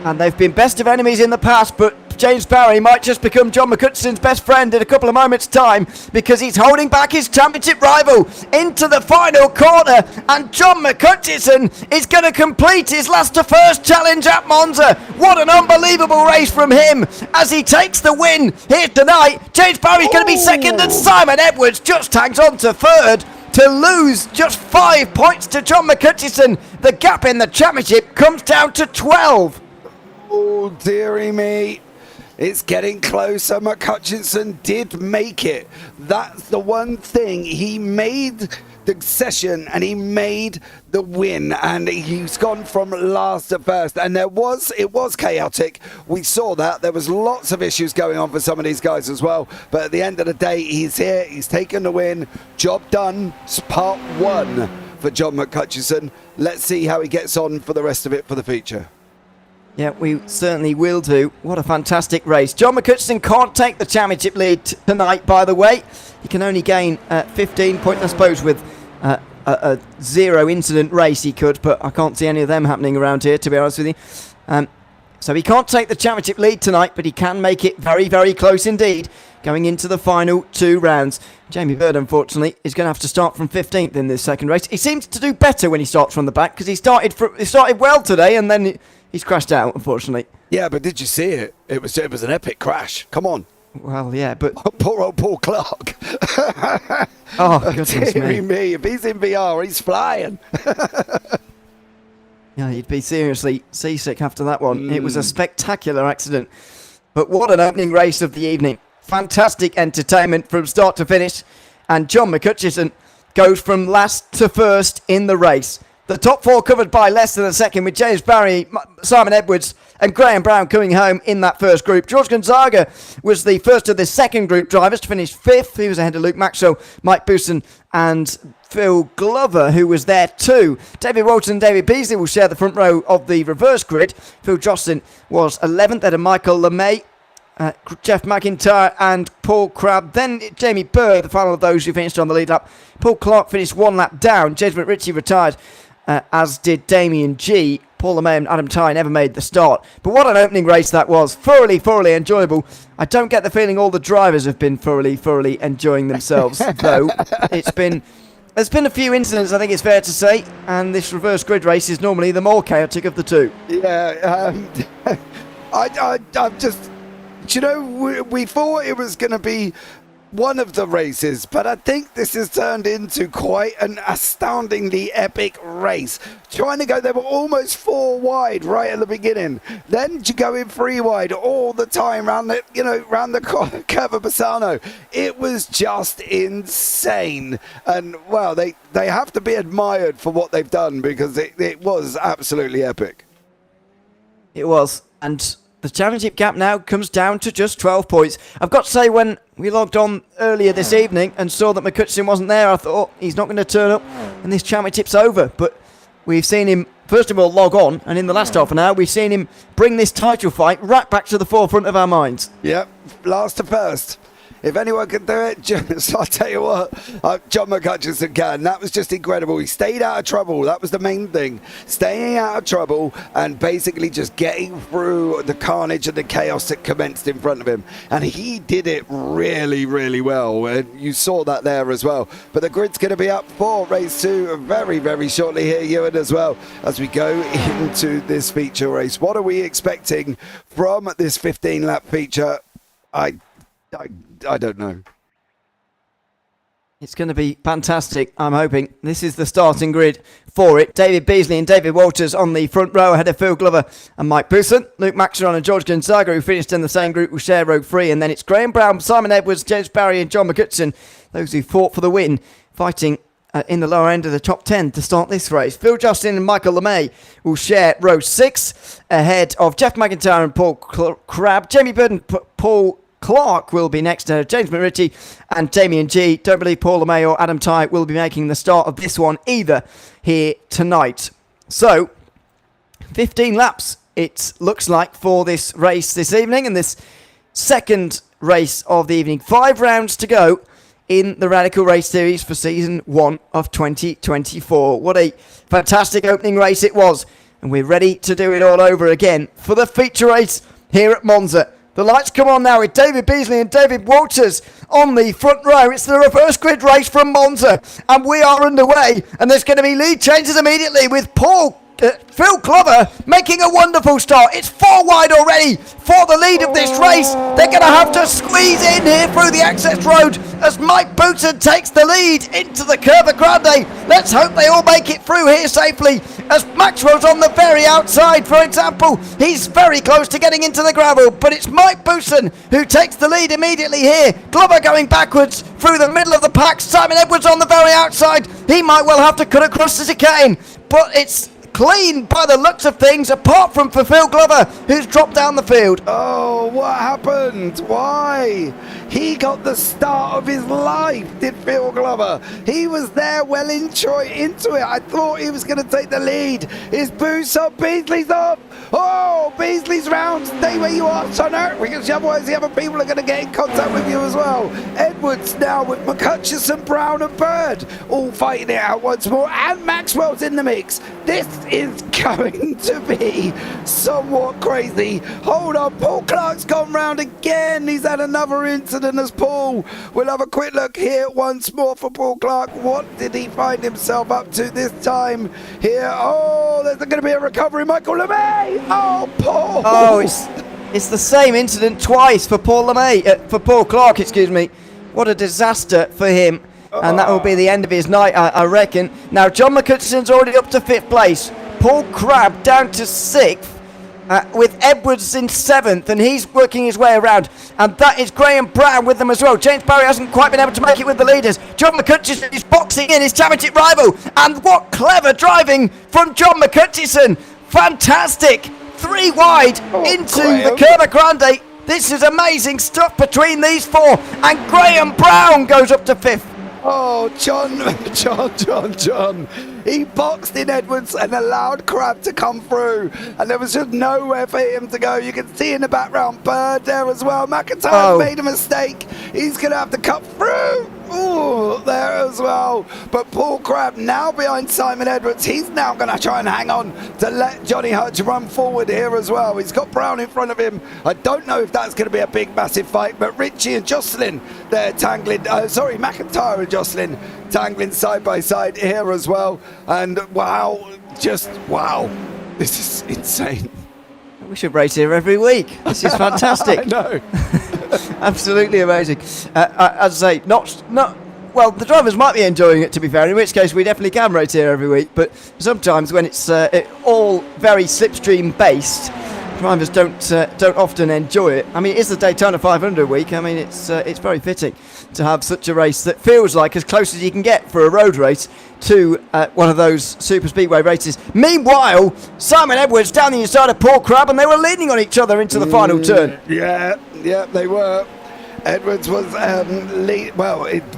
A: And they've been best of enemies in the past, but James Barry might just become John McHutchison's best friend in a couple of moments' time, because he's holding back his championship rival into the final corner, and John McHutchison is going to complete his last to first challenge at Monza. What an unbelievable race from him as he takes the win here tonight. James Barry's going to be second, and Simon Edwards just hangs on to third to lose just 5 points to John McHutchison. The gap in the championship comes down to 12.
B: Oh, dearie me. It's getting closer. McHutchison did make it. That's the one thing. He made the session and he made the win, and he's gone from last to first, and it was chaotic. We saw that there was lots of issues going on for some of these guys as well, but at the end of the day, he's here, he's taken the win. Job done. It's part one for John McHutchison. Let's see how he gets on for the rest of it for the future.
A: Yeah, we certainly will do. What a fantastic race. John McHutchison can't take the championship lead tonight, by the way. He can only gain 15 points, I suppose, with a zero incident race he could, but I can't see any of them happening around here, to be honest with you. So he can't take the championship lead tonight, but he can make it very, very close indeed, going into the final 2 rounds. Jamie Bird, unfortunately, is going to have to start from 15th in this second race. He seems to do better when he starts from the back, because he started well today, and then he's crashed out, unfortunately.
B: Yeah, but did you see it? It was an epic crash. Come on.
A: Well, yeah, but
B: Poor old Paul Clark.
A: oh, goodness
B: me. If he's in VR, he's flying.
A: Yeah, you'd be seriously seasick after that one. It was a spectacular accident. But what an opening race of the evening. Fantastic entertainment from start to finish. And John McHutchison goes from last to first in the race. The top 4 covered by less than a second, with James Barry, Simon Edwards and Graham Brown coming home in that first group. George Gonzaga was the first of the second group drivers to finish 5th. He was ahead of Luke Maxwell, Mike Bousson and Phil Glover, who was there too. David Walton and David Beasley will share the front row of the reverse grid. Phil Jocelyn was 11th, ahead of Michael LeMay, Jeff McIntyre and Paul Crabb. Then Jamie Bird, the final of those who finished on the lead lap. Paul Clark finished 1 lap down. Judgment Ritchie retired, as did Damien G. Paul LeMay and Adam Ty never made the start. But what an opening race that was. Thoroughly enjoyable. I don't get the feeling all the drivers have been thoroughly enjoying themselves, though. There's been a few incidents, I think it's fair to say, and this reverse grid race is normally the more chaotic of the two.
B: Yeah, I'm just... You know, we thought it was going to be one of the races, but I think this has turned into quite an astoundingly epic race. Trying to go, they were almost 4 wide right at the beginning. Then you go in 3 wide all the time round the Curva Bassano. It was just insane. And, well, they have to be admired for what they've done, because it was absolutely epic.
A: It was, and the championship gap now comes down to just 12 points. I've got to say, when we logged on earlier this evening and saw that McHutchison wasn't there, I thought, he's not going to turn up and this championship's over. But we've seen him, first of all, log on, and in the last half an hour, we've seen him bring this title fight right back to the forefront of our minds.
B: Yep, last to first. If anyone can do it, I'll tell you what, John McHutchison can. That was just incredible. He stayed out of trouble. That was the main thing. Staying out of trouble and basically just getting through the carnage and the chaos that commenced in front of him. And he did it really, really well. And you saw that there as well. But the grid's going to be up for race 2 very, very shortly here, Ewan, as well, as we go into this feature race. What are we expecting from this 15-lap feature? I don't know.
A: It's going to be fantastic, I'm hoping. This is the starting grid for it. David Beasley and David Walters on the front row ahead of Phil Glover and Mike Bousson. Luke Maxeron and George Gonzaga, who finished in the same group, will share row 3. And then it's Graham Brown, Simon Edwards, James Barry and John McHutchison, those who fought for the win, fighting in the lower end of the top 10 to start this race. Phil Justin and Michael LeMay will share row 6 ahead of Jeff McIntyre and Paul Crabb. Jamie Bird and Paul Clark will be next to James McRitchie and Damien G. Don't believe Paul LeMay or Adam Ty will be making the start of this one either here tonight. So, 15 laps it looks like for this race this evening, and this second race of the evening. 5 rounds to go in the Radical Race Series for Season 1 of 2024. What a fantastic opening race it was, and we're ready to do it all over again for the feature race here at Monza. The lights come on now with David Beasley and David Walters on the front row. It's the reverse grid race from Monza, and we are underway, and there's going to be lead changes immediately with Phil Glover making a wonderful start. It's 4 wide already for the lead of this race. They're going to have to squeeze in here through the access road as Mike Bousson takes the lead into the Curva Grande. Let's hope they all make it through here safely as Maxwell's on the very outside, for example. He's very close to getting into the gravel, but it's Mike Bousson who takes the lead immediately here. Glover going backwards through the middle of the pack. Simon Edwards on the very outside. He might well have to cut across the chicane, but it's clean by the looks of things, apart from for Phil Glover, who's dropped down the field.
B: Oh, what happened? Why? He got the start of his life, did Phil Glover. He was there well into it. I thought he was going to take the lead. His boots up, Beasley's up. Oh, Beasley's round. Stay where you are, Sonner, because otherwise the other people are going to get in contact with you as well. Edwards now with McHutchison, Brown and Bird all fighting it out once more, and Maxwell's in the mix. This is going to be somewhat crazy. Hold on, Paul Clark's gone round again. He's had another incident as Paul. We'll have a quick look here once more for Paul Clark. What did he find himself up to this time here? Oh, there's going to be a recovery. Michael LeMay. Oh, Paul.
A: Oh, it's the same incident twice for Paul LeMay, for Paul Clark, excuse me. What a disaster for him. And that will be the end of his night, I reckon. Now, John McHutchison's already up to 5th place. Paul Crabb down to 6th, with Edwards in 7th, and he's working his way around. And that is Graham Brown with them as well. James Barry hasn't quite been able to make it with the leaders. John McHutchison is boxing in his championship rival. And what clever driving from John McHutchison. Fantastic. 3 wide into the Curva Grande. This is amazing stuff between these 4. And Graham Brown goes up to 5th.
B: Oh, John. He boxed in Edwards and allowed Crabb to come through. And there was just nowhere for him to go. You can see in the background Bird there as well. McIntyre made a mistake. He's going to have to cut through. Ooh, there as well. But Paul Crabb now behind Simon Edwards. He's now going to try and hang on to let Johnny Hutch run forward here as well. He's got Brown in front of him. I don't know if that's going to be a big, massive fight, but Richie and Jocelyn, they're tangling. McIntyre and Jocelyn tangling side by side here as well. And wow, this is insane.
A: We should race here every week. This is fantastic.
B: I know.
A: Absolutely amazing. As I say, well, the drivers might be enjoying it, to be fair, in which case we definitely can race here every week, but sometimes when it's all very slipstream based, drivers don't often enjoy it. I mean, it is the Daytona 500 week. I mean, it's very fitting to have such a race that feels like as close as you can get for a road race to one of those super speedway races. Meanwhile, Simon Edwards down the inside of Paul Crabb, and they were leaning on each other into the final turn.
B: Yeah, they were. Edwards was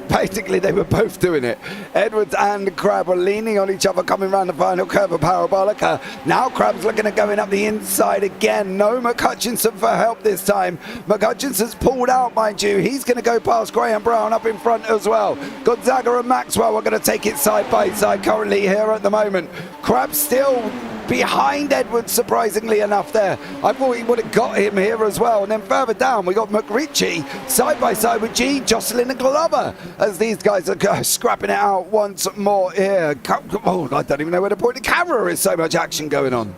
B: basically they were both doing it. Edwards and Crab were leaning on each other coming around the final curve of Parabolica. Now Crab's looking at going up the inside again. No McHutchinson for help this time. McHutchinson's pulled out, mind you. He's going to go past Graham Brown up in front as well. Gonzaga and Maxwell are going to take it side by side currently here at the moment. Crab still behind Edwards, surprisingly enough there. I thought he would have got him here as well. And then further down, we got McRitchie side by side with G, Jocelyn and Glover as these guys are scrapping it out once more here. Oh, I don't even know where to point the camera. There's so much action going on.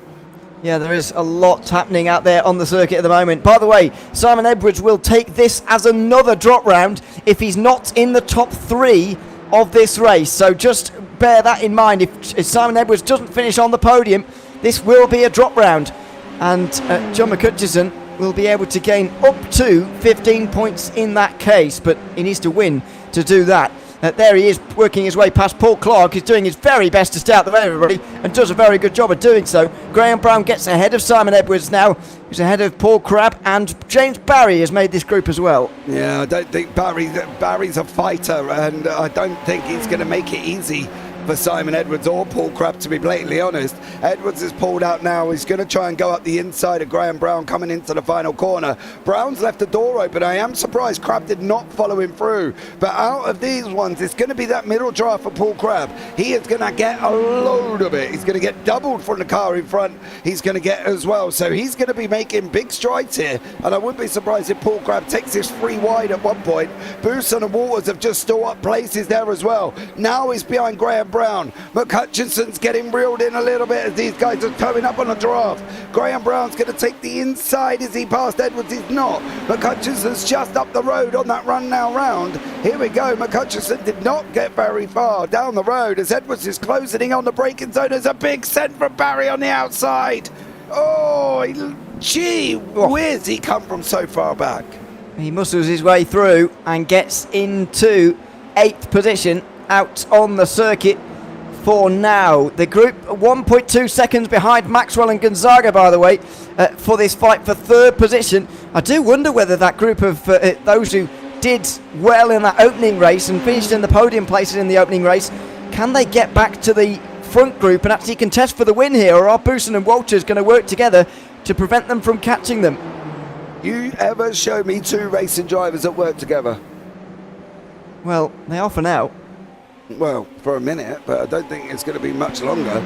A: Yeah, there is a lot happening out there on the circuit at the moment. By the way, Simon Edwards will take this as another drop round if he's not in the top 3 of this race. So just bear that in mind. If Simon Edwards doesn't finish on the podium, this will be a drop round. And John McHutchison will be able to gain up to 15 points in that case, but he needs to win to do that. There he is, working his way past Paul Clark. He's doing his very best to stay out the way, everybody, and does a very good job of doing so. Graham Brown gets ahead of Simon Edwards now. He's ahead of Paul Crabb, and James Barry has made this group as well.
B: Yeah, I don't think Barry's a fighter, and I don't think he's going to make it easy for Simon Edwards or Paul Crabb, to be blatantly honest. Edwards is pulled out now. He's going to try and go up the inside of Graham Brown coming into the final corner. Brown's left the door open. I am surprised Crabb did not follow him through. But out of these ones, it's going to be that middle draft for Paul Crabb. He is going to get a load of it. He's going to get doubled from the car in front. He's going to get as well. So he's going to be making big strides here. And I wouldn't be surprised if Paul Crabb takes this 3 wide at one point. Boosson and Waters have just still up places there as well. Now he's behind Graham Brown. McHutchinson's getting reeled in a little bit as these guys are coming up on the draft. Graham Brown's going to take the inside. Is he past Edwards? He's not. McHutchinson's just up the road on that run now round. Here we go. McHutchinson did not get very far down the road as Edwards is closing in on the braking zone. There's a big send from Barry on the outside. Oh, gee, where's he come from so far back?
A: He muscles his way through and gets into 8th position out on the circuit for now. The group 1.2 seconds behind Maxwell and Gonzaga, by the way, for this fight for 3rd position. I do wonder whether that group of those who did well in that opening race and finished in the podium places in the opening race, can they get back to the front group and actually contest for the win here, or are Boosson and Walters going to work together to prevent them from catching them?
B: You ever show me 2 racing drivers that work together?
A: Well, they are for now.
B: Well, for a minute, but I don't think it's going to be much longer,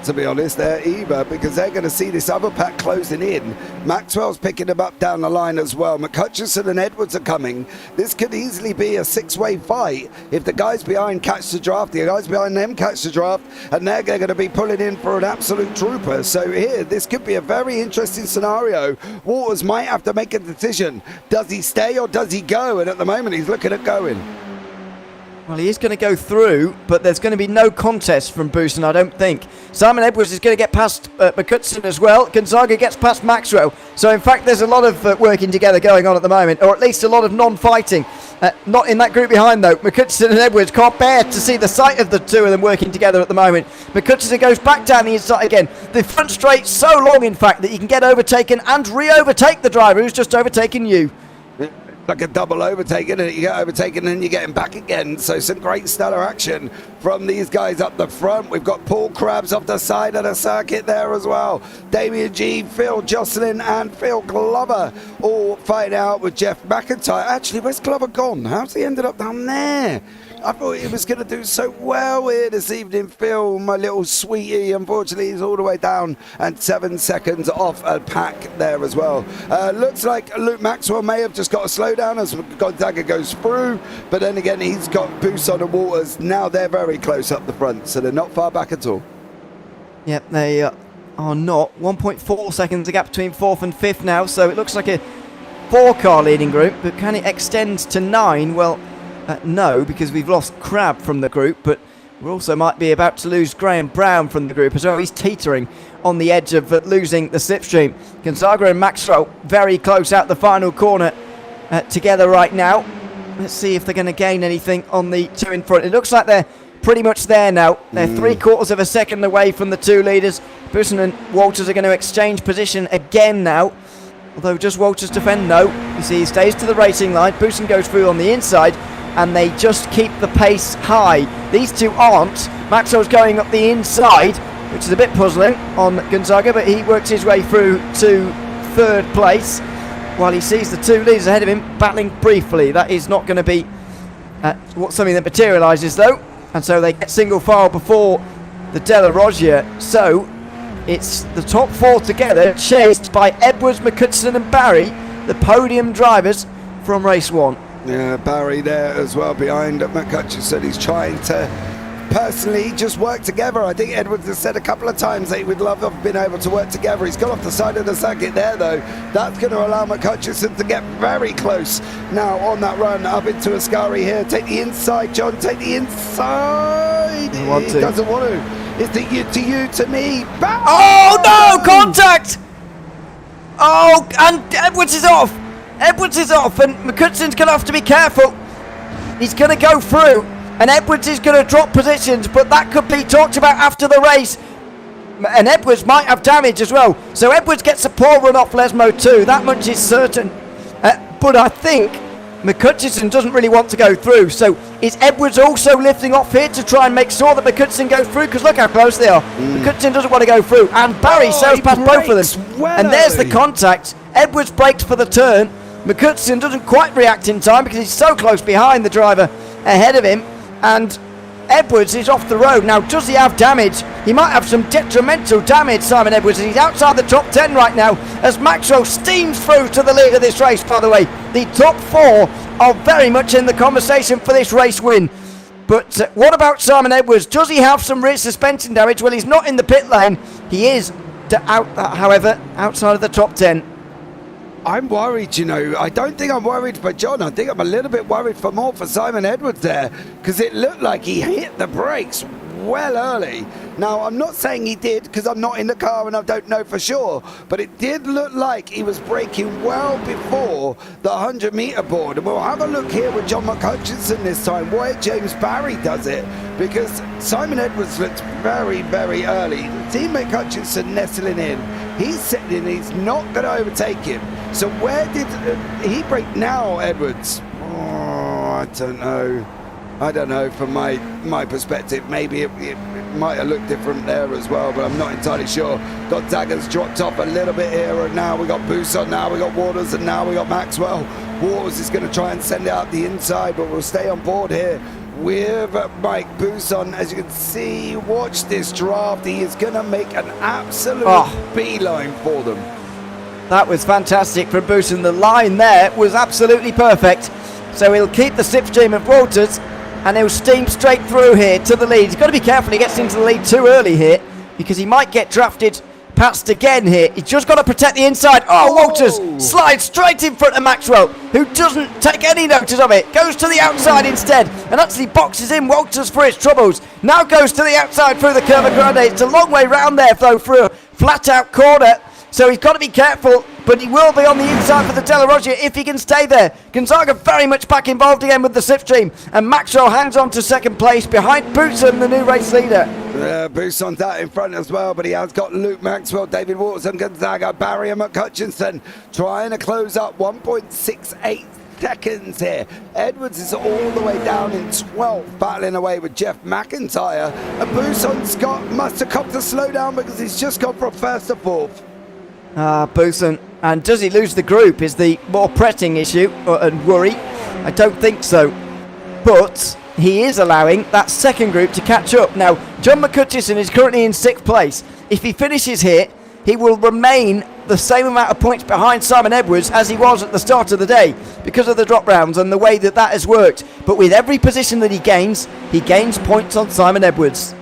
B: to be honest, there either, because they're going to see this other pack closing in. Maxwell's picking them up down the line as well. McHutchison and Edwards are coming. This could easily be a 6-way fight if the guys behind catch the draft, the guys behind them catch the draft, and they're going to be pulling in for an absolute trooper. So here, this could be a very interesting scenario. Waters might have to make a decision. Does he stay or does he go? And at the moment, he's looking at going.
A: Well, he is going to go through, but there's going to be no contest from Boosson, I don't think. Simon Edwards is going to get past McHutchison as well. Gonzaga gets past Maxwell. So, in fact, there's a lot of working together going on at the moment, or at least a lot of non-fighting. Not in that group behind, though. McHutchison and Edwards can't bear to see the sight of the two of them working together at the moment. McHutchison goes back down the inside again. The front straight's so long, in fact, that you can get overtaken and re-overtake the driver who's just overtaken you.
B: Like a double overtaking, and you get overtaken and you're getting back again. So some great stellar action from these guys up the front. We've got Paul Crabbs off the side of the circuit there as well. Damien G, Phil Jocelyn and Phil Glover all fighting out with Jeff McIntyre. Actually, where's Glover gone? How's he ended up down there? I thought he was going to do so well here this evening, Phil, my little sweetie. Unfortunately, he's all the way down and 7 seconds off a pack there as well. Looks like Luke Maxwell may have just got a slowdown as Gonzaga goes through, but then again, he's got Boosson and Waters. Now they're very close up the front, so they're not far back at all.
A: Yep, they are not. 1.4 seconds a gap between 4th and 5th now, so it looks like a 4-car leading group, but can it extend to 9? Well, no, because we've lost Crabb from the group, but we also might be about to lose Graham Brown from the group as well. He's teetering on the edge of losing the slipstream. Gonzaga and Maxwell very close out the final corner together right now. Let's see if they're going to gain anything on the two in front. It looks like they're pretty much there now. They're 3/4 of a second away from the two leaders. Boosson and Walters are going to exchange position again now. Although does Walters defend? No. You see, he stays to the racing line. Bousson goes through on the inside, and they just keep the pace high. These two aren't. Maxwell's going up the inside, which is a bit puzzling on Gonzaga, but he works his way through to third place while he sees the two leaders ahead of him battling briefly. That is not going to be something that materialises, though, and so they get single file before the Della Roggia. So it's the top four together, chased by Edwards, McCutcheon and Barry, the podium drivers from race 1.
B: Yeah, Barry there as well behind McCutcheon. He's trying to personally just work together. I think Edwards has said a couple of times that he would love to have been able to work together. He's gone off the side of the circuit there, though. That's going to allow McCutcheon to get very close now on that run up into Ascari here. Take the inside, John. Take the inside. He doesn't want to. It's the you to you to me. Bam!
A: Oh no! Contact! Oh, and Edwards is off. Edwards is off, and McCutcheon's going to have to be careful. He's going to go through, and Edwards is going to drop positions, but that could be talked about after the race. And Edwards might have damage as well. So Edwards gets a poor run off Lesmo too. That much is certain. But I think McCutcheon doesn't really want to go through. So is Edwards also lifting off here to try and make sure that McCutcheon goes through? Because look how close they are. McCutcheon doesn't want to go through. And Barry sails past both of them.
B: Well
A: and there's the contact. Edwards brakes for the turn. McCutcheon doesn't quite react in time because he's so close behind the driver ahead of him. And Edwards is off the road. Now, does he have damage? He might have some detrimental damage, Simon Edwards. He's outside the top 10 right now as Maxwell steams through to the lead of this race, by the way. The top four are very much in the conversation for this race win. But what about Simon Edwards? Does he have some rear suspension damage? Well, he's not in the pit lane. He is, however, outside of the top 10.
B: I'm worried, you know. I don't think I'm worried for John. I think I'm a little bit worried for Simon Edwards there, because it looked like he hit the brakes well early. Now, I'm not saying he did, because I'm not in the car and I don't know for sure, but it did look like he was braking well before the 100-meter board. And we'll have a look here with John McCutcheon this time, why James Barry does it, because Simon Edwards looked very, very early. Teammate Hutchinson nestling in. He's sitting in, he's not going to overtake him. So where did he brake now, Edwards? Oh, I don't know from my perspective. Maybe it might have looked different there as well, but I'm not entirely sure. Gonzaga's dropped off a little bit here, and now we got Bousson, now we got Waters, and now we got Maxwell. Waters is going to try and send it out the inside, but we'll stay on board here with Mike Bousson. As you can see, watch this draft. He is going to make an absolute beeline for them.
A: That was fantastic from Bousson. The line there was absolutely perfect. So he'll keep the slipstream of Walters, and he'll steam straight through here to the lead. He's got to be careful he gets into the lead too early here, because he might get drafted past again here. He's just got to protect the inside. Walters slides straight in front of Maxwell, who doesn't take any notice of it. Goes to the outside instead and actually boxes in Walters for his troubles. Now goes to the outside through the Curva Grande. It's a long way round there, though, through a flat-out corner. So he's got to be careful, but he will be on the inside for the Della Roggia if he can stay there. Gonzaga very much back involved again with the slipstream, and Maxwell hangs on to second place behind Bousson, the new race leader.
B: Bousson's out in front as well, but he has got Luke Maxwell, David Waters and Gonzaga, Barry and McCutcheon trying to close up 1.68 seconds here. Edwards is all the way down in 12th, battling away with Jeff McIntyre, and Bousson must have come to slow down because he's just gone from first to fourth.
A: Bousson. And does he lose the group is the more pressing issue and worry. I don't think so. But he is allowing that second group to catch up. Now, John McCutcheon is currently in 6th place. If he finishes here, he will remain the same amount of points behind Simon Edwards as he was at the start of the day because of the drop rounds and the way that has worked. But with every position that he gains points on Simon Edwards.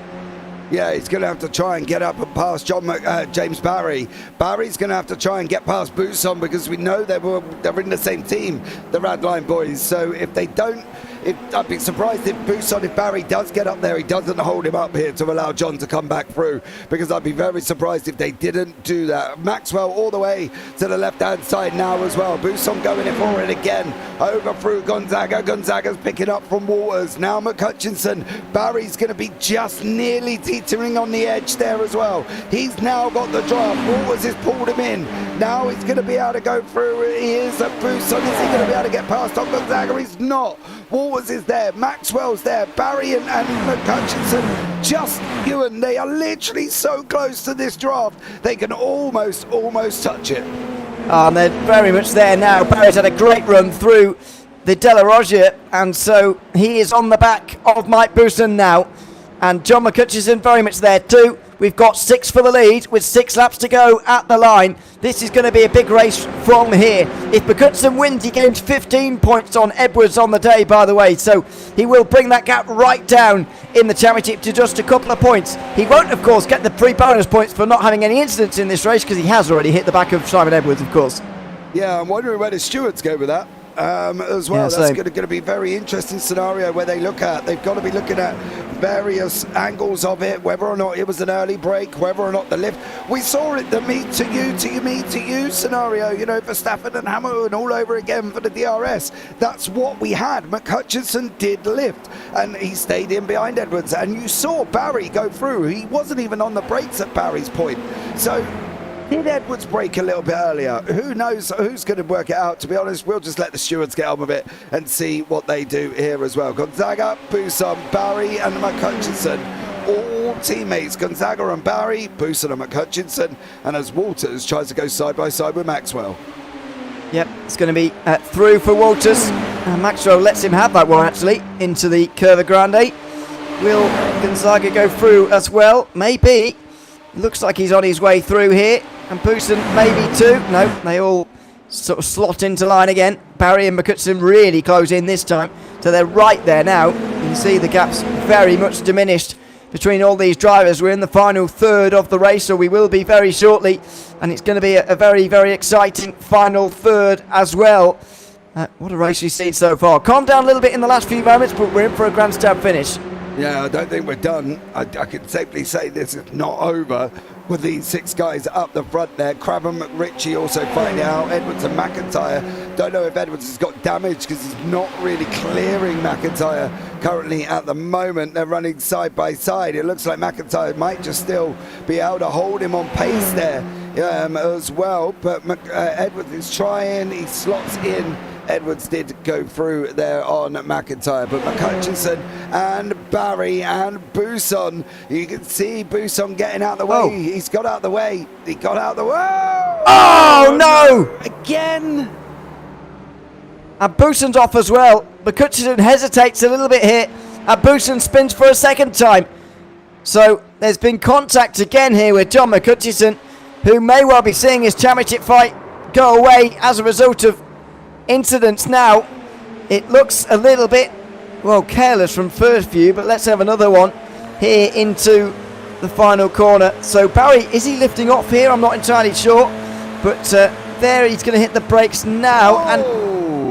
B: Yeah, he's going to have to try and get up and past James Barry. Barry's going to have to try and get past Bousson because we know they're in the same team, the Radline boys. So if they don't I'd be surprised if Buson, if Barry does get up there, he doesn't hold him up here to allow John to come back through, because I'd be very surprised if they didn't do that. Maxwell all the way to the left-hand side now as well. Buson going in for it again, over through Gonzaga. Gonzaga's picking up from Waters. Now McCutcheon. Barry's going to be just nearly teetering on the edge there as well. He's now got the draft. Waters has pulled him in. Now he's going to be able to go through. He is at Buson. Is he going to be able to get past on Gonzaga? He's not. Waters is there, Maxwell's there, Barry and McCutcheon, just Ewan. They are literally so close to this draft, they can almost touch it.
A: And they're very much there now. Barry's had a great run through the De La Rogia, and so he is on the back of Mike Buson now. And John McCutcheon very much there too. We've got 6 for the lead with 6 laps to go at the line. This is going to be a big race from here. If McCutcheon wins, he gains 15 points on Edwards on the day, by the way. So he will bring that gap right down in the championship to just a couple of points. He won't, of course, get the pre-bonus points for not having any incidents in this race, because he has already hit the back of Simon Edwards, of course.
B: Yeah, I'm wondering where the stewards go with that. As well.
A: Yeah,
B: that's going to be a very interesting scenario where they look at. They've got to be looking at various angles of it, whether or not it was an early break, whether or not the lift. We saw it, the me to you scenario, you know, for Stafford and Hamilton all over again for the DRS. That's what we had. McCutcheon did lift, and he stayed in behind Edwards, and you saw Barry go through. He wasn't even on the brakes at Barry's point. So did Edwards break a little bit earlier? Who knows who's going to work it out? To be honest, we'll just let the stewards get on with it and see what they do here as well. Gonzaga, Buson, Barry and McCutcheon, all teammates. Gonzaga and Barry, Buson and McCutcheon, and as Waters tries to go side by side with Maxwell.
A: Yep, it's going to be through for Waters. Maxwell lets him have that one, actually, into the Curva Grande. Will Gonzaga go through as well? Maybe. Looks like he's on his way through here. And Buson maybe too. No, they all sort of slot into line again. Barry and McCutcheon really close in this time. So they're right there now. You can see the gap's very much diminished between all these drivers. We're in the final third of the race, so we will be very shortly. And it's going to be a very, very exciting final third as well. What a race we've seen so far. Calmed down a little bit in the last few moments, but we're in for a grandstand finish.
B: Yeah, I don't think we're done. I can safely say this is not over with these 6 guys up the front there. Craven, McRitchie also finding out. Edwards and McIntyre. Don't know if Edwards has got damage, because he's not really clearing McIntyre currently at the moment. They're running side by side. It looks like McIntyre might just still be able to hold him on pace there as well. But Edwards is trying. He slots in. Edwards did go through there on McIntyre, but McCutcheon and Barry and Buson, you can see Buson getting out the way. He's got out the way. He got out the way.
A: Oh no!
B: Again.
A: And Buson's off as well. McCutcheon hesitates a little bit here, and Buson spins for a second time. So there's been contact again here with John McCutcheon, who may well be seeing his championship fight go away as a result of incidents. Now it looks a little bit, well, careless from first view, but let's have another one here into the final corner. So Barry, is he lifting off here? I'm not entirely sure, but there he's going to hit the brakes now. And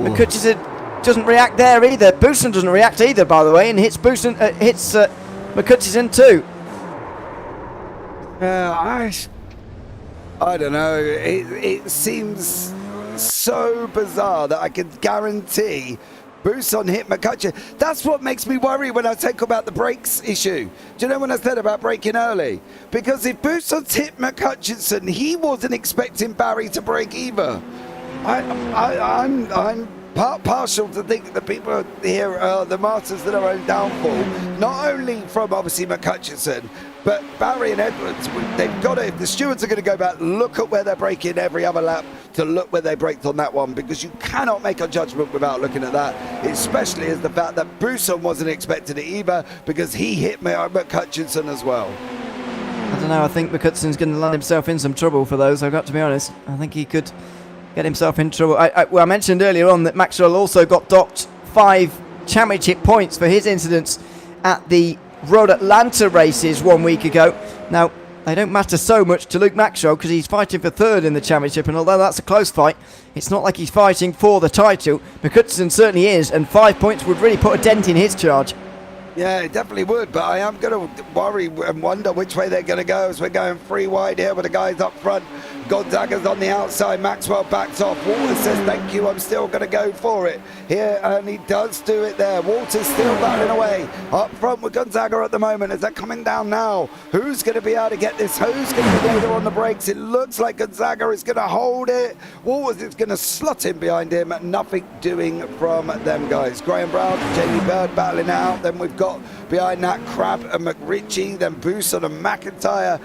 A: McCutcheon doesn't react there either. Buson doesn't react either, by the way, and hits McCutcheon too.
B: I don't know. It seems so bizarre that I can guarantee Buson hit McCutcheon. That's what makes me worry when I talk about the brakes issue. Do you know when I said about braking early? Because if Buson's hit McCutcheon, he wasn't expecting Barry to brake either. I'm partial to think that people here are the masters of their own downfall, not only from obviously McCutcheon, but Barry and Edwards. They've got to, if the stewards are going to go back, look at where they're braking every other lap to look where they braked on that one, because you cannot make a judgment without looking at that, especially as the fact that Buson wasn't expecting it either, because he hit McCutcheon as well.
A: I don't know, I think McCutcheon's going to land himself in some trouble for those, I've got to be honest. I think he could get himself in trouble. I mentioned earlier on that Maxwell also got docked 5 championship points for his incidents at the Road Atlanta races 1 week ago. Now, they don't matter so much to Luke Maxwell because he's fighting for third in the championship, and although that's a close fight, it's not like he's fighting for the title. McCutcheon certainly is, and 5 points would really put a dent in his charge.
B: Yeah, it definitely would, but I am going to worry and wonder which way they're going to go as we're going three wide here with the guys up front. Gonzaga's on the outside, Maxwell backs off. Walters says, thank you, I'm still going to go for it here, and he does do it there. Walters still battling away up front with Gonzaga at the moment. Is that coming down now? Who's going to be able to get this? Who's going to be later on the brakes? It looks like Gonzaga is going to hold it. Walters is going to slot in behind him. Nothing doing from them guys. Graham Brown, Jamie Bird battling out. Then we've got behind that Crabb and McRitchie, then Bousson and McIntyre.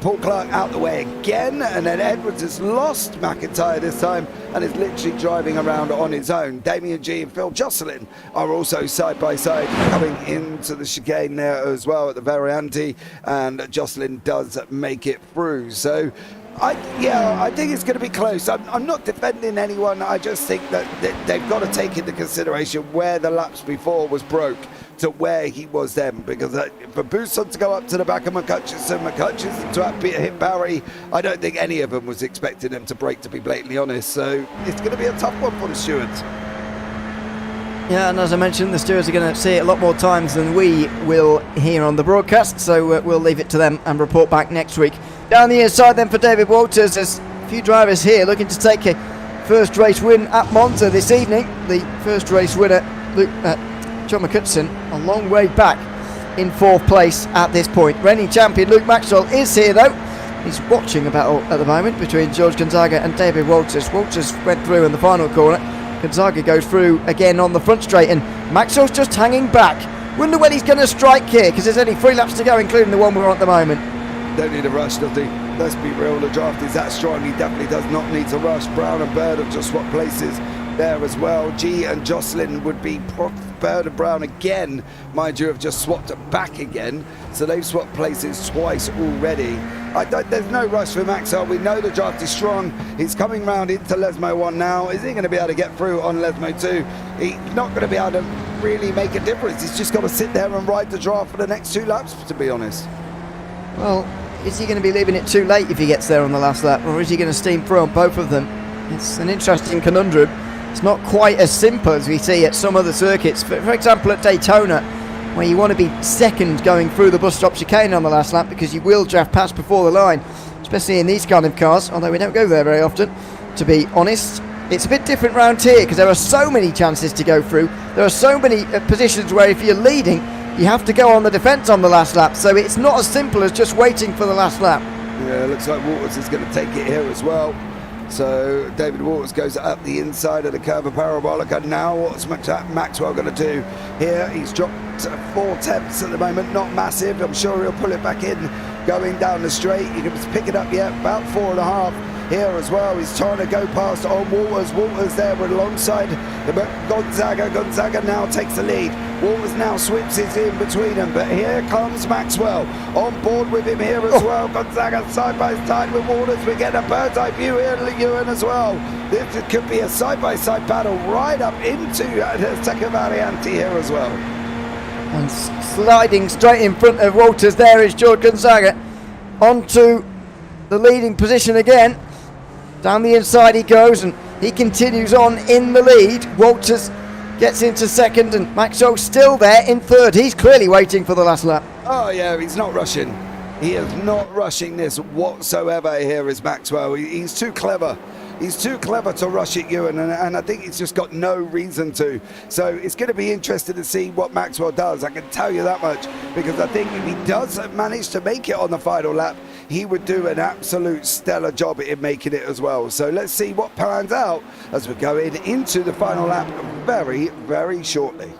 B: Paul Clark out the way again, and then Edwards has lost McIntyre this time and is literally driving around on his own. Damien G and Phil Jocelyn are also side by side coming into the chicane there as well at the Variante, and Jocelyn does make it through. So I think it's going to be close. I'm not defending anyone. I just think that they've got to take into consideration where the laps before was broke to where he was then, because for Bousson to go up to the back of McCutcheon to hit Barry, I don't think any of them was expecting him to break, to be blatantly honest. So it's going to be a tough one for the stewards.
A: Yeah, and as I mentioned, the stewards are going to see it a lot more times than we will here on the broadcast, so we'll leave it to them and report back next week. Down the inside then for David Walters, there's a few drivers here looking to take a first race win at Monza this evening. The first race winner, John McCutcheon, a long way back in fourth place at this point. Reigning champion Luke Maxwell is here though. He's watching a battle at the moment between George Gonzaga and David Walters. Walters went through in the final corner. Gonzaga goes through again on the front straight, and Maxwell's just hanging back. Wonder when he's going to strike here, because there's only 3 laps to go, including the one we're on at the moment.
B: Don't need a rush, does he? Let's be real, the draft is that strong. He definitely does not need to rush. Brown and Bird have just swapped places there as well. G and Jocelyn would be Bird and Brown again, mind you, have just swapped it back again. So they've swapped places twice already. There's no rush for Maxwell. We know the draft is strong. He's coming round into Lesmo 1 now. Is he going to be able to get through on Lesmo 2? He's not going to be able to really make a difference. He's just got to sit there and ride the draft for the next 2 laps, to be honest.
A: Well, is he going to be leaving it too late if he gets there on the last lap, or is he going to steam through on both of them? It's an interesting conundrum. It's not quite as simple as we see at some other circuits. For example, at Daytona, where you want to be second going through the bus stop chicane on the last lap because you will draft past before the line, especially in these kind of cars, although we don't go there very often, to be honest. It's a bit different round here because there are so many chances to go through. There are so many positions where if you're leading, you have to go on the defence on the last lap, so it's not as simple as just waiting for the last lap.
B: Yeah, it looks like Walters is going to take it here as well. So David Walters goes up the inside of the curve of Parabolica. Now what's Maxwell going to do here? He's dropped 4 tenths at the moment, not massive. I'm sure he'll pull it back in going down the straight. You can pick it up yet, about 4.5 here as well. He's trying to go past on Walters. Walters there with alongside Gonzaga. Gonzaga now takes the lead. Walters now switches in between them, but here comes Maxwell on board with him here as well. Gonzaga side by side with Walters. We get a bird's eye view here, Ewan as well. This could be a side by side battle right up into the second variante here as well.
A: And sliding straight in front of Walters there is George Gonzaga onto the leading position again. Down the inside he goes, and he continues on in the lead. Walters gets into second, and Maxwell's still there in third. He's clearly waiting for the last lap.
B: Oh yeah, he's not rushing. He is not rushing this whatsoever here is Maxwell. He's too clever. He's too clever to rush it, Ewan, and I think he's just got no reason to. So it's going to be interesting to see what Maxwell does. I can tell you that much, because I think if he does manage to make it on the final lap, he would do an absolute stellar job in making it as well. So let's see what pans out as we're going into the final lap very, very shortly.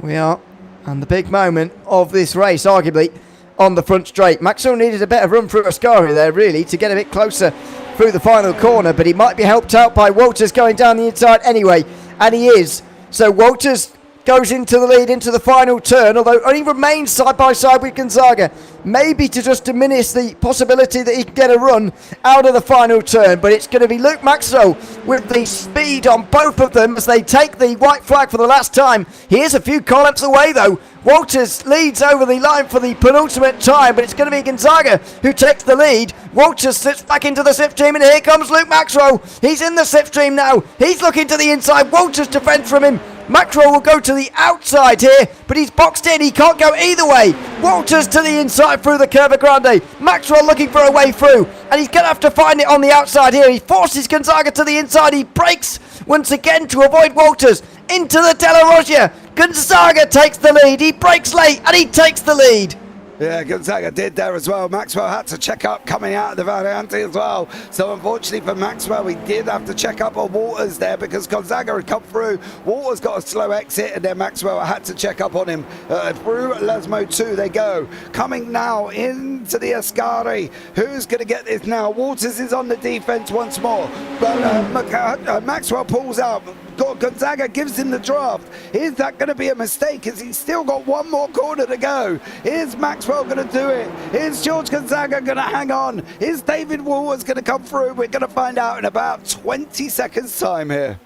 A: We are, and the big moment of this race, arguably, on the front straight. Maxwell needed a better run through Ascari there, really, to get a bit closer through the final corner, but he might be helped out by Walters going down the inside anyway, and he is. So Walters goes into the lead into the final turn, although only remains side by side with Gonzaga, maybe to just diminish the possibility that he can get a run out of the final turn. But it's going to be Luke Maxwell with the speed on both of them as they take the white flag for the last time. He is a few car lengths away though. Walters leads over the line for the penultimate time, but it's going to be Gonzaga who takes the lead. Walters slips back into the slipstream, and here comes Luke Maxwell. He's in the slipstream now. He's looking to the inside. Walters defends from him. Maxwell will go to the outside here, but he's boxed in. He can't go either way. Walters to the inside through the Curva Grande. Maxwell looking for a way through, and he's going to have to find it on the outside here. He forces Gonzaga to the inside. He breaks once again to avoid Walters into the Della Roggia. Gonzaga takes the lead. He breaks late, and he takes the lead.
B: Yeah, Gonzaga did there as well. Maxwell had to check up coming out of the Variante as well. So unfortunately for Maxwell, he did have to check up on Walters there because Gonzaga had come through. Walters got a slow exit, and then Maxwell had to check up on him. Through Lesmo 2 they go. Coming now into the Ascari. Who's going to get this now? Walters is on the defense once more. But Maxwell pulls out. Gonzaga gives him the draft. Is that going to be a mistake? As he's still got one more corner to go. Is Maxwell going to do it? Is George Gonzaga going to hang on? Is David Walters going to come through? We're going to find out in about 20 seconds time here.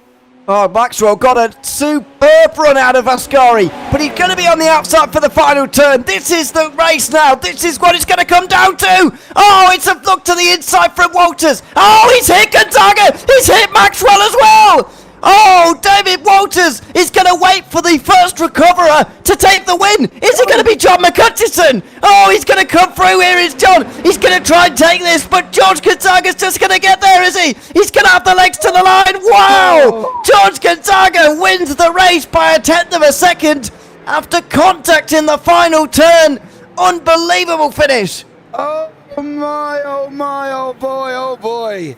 A: Oh, Maxwell got a superb run out of Ascari, but he's going to be on the outside for the final turn. This is the race now. This is what it's going to come down to. Oh, it's a look to the inside from Walters. Oh, he's hit Gonzaga. He's hit Maxwell as well. Oh, David Walters is going to wait for the first recoverer to take the win. Is it going to be John McCutcheon? Oh, he's going to come through. Here is John. He's going to try and take this, but George Gonzaga's just going to get there, is he? He's going to have the legs to the line. Wow! George Gonzaga wins the race by a tenth of a second after contact in the final turn. Unbelievable finish.
B: Oh my, oh my, oh boy, oh boy.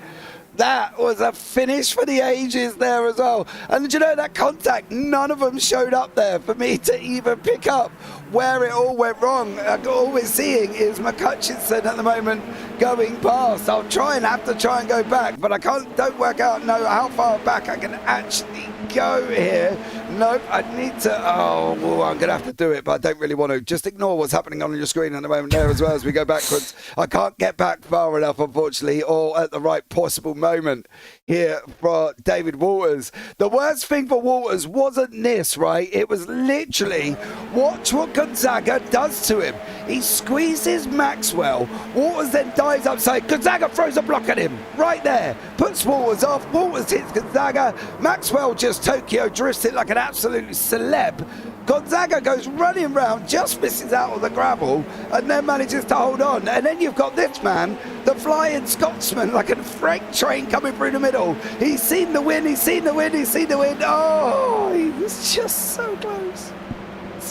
B: That was a finish for the ages there as well. And you know, that contact, none of them showed up there for me to even pick up where it all went wrong. All we're seeing is McCutcheon at the moment going past. I'll have to try and go back, but I don't work out how far back I can actually go here. Nope, I need to, I'm going to have to do it, but I don't really want to. Just ignore what's happening on your screen at the moment there as well as we go backwards. I can't get back far enough, unfortunately, or at the right possible moment here for David Walters. The worst thing for Walters wasn't this, right? It was literally, watch what Gonzaga does to him. He squeezes Maxwell. Walters then dives upside. Gonzaga throws a block at him right there. Puts Walters off. Walters hits Gonzaga. Maxwell just Tokyo drifts it like an absolute celeb. Gonzaga goes running round, just misses out on the gravel, and then manages to hold on. And then you've got this man, the flying Scotsman, like a freight train coming through the middle. He's seen the win, he's seen the win, he's seen the win. Oh, he was just so close.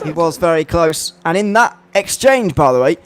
A: He was very close. And in that exchange, by the way,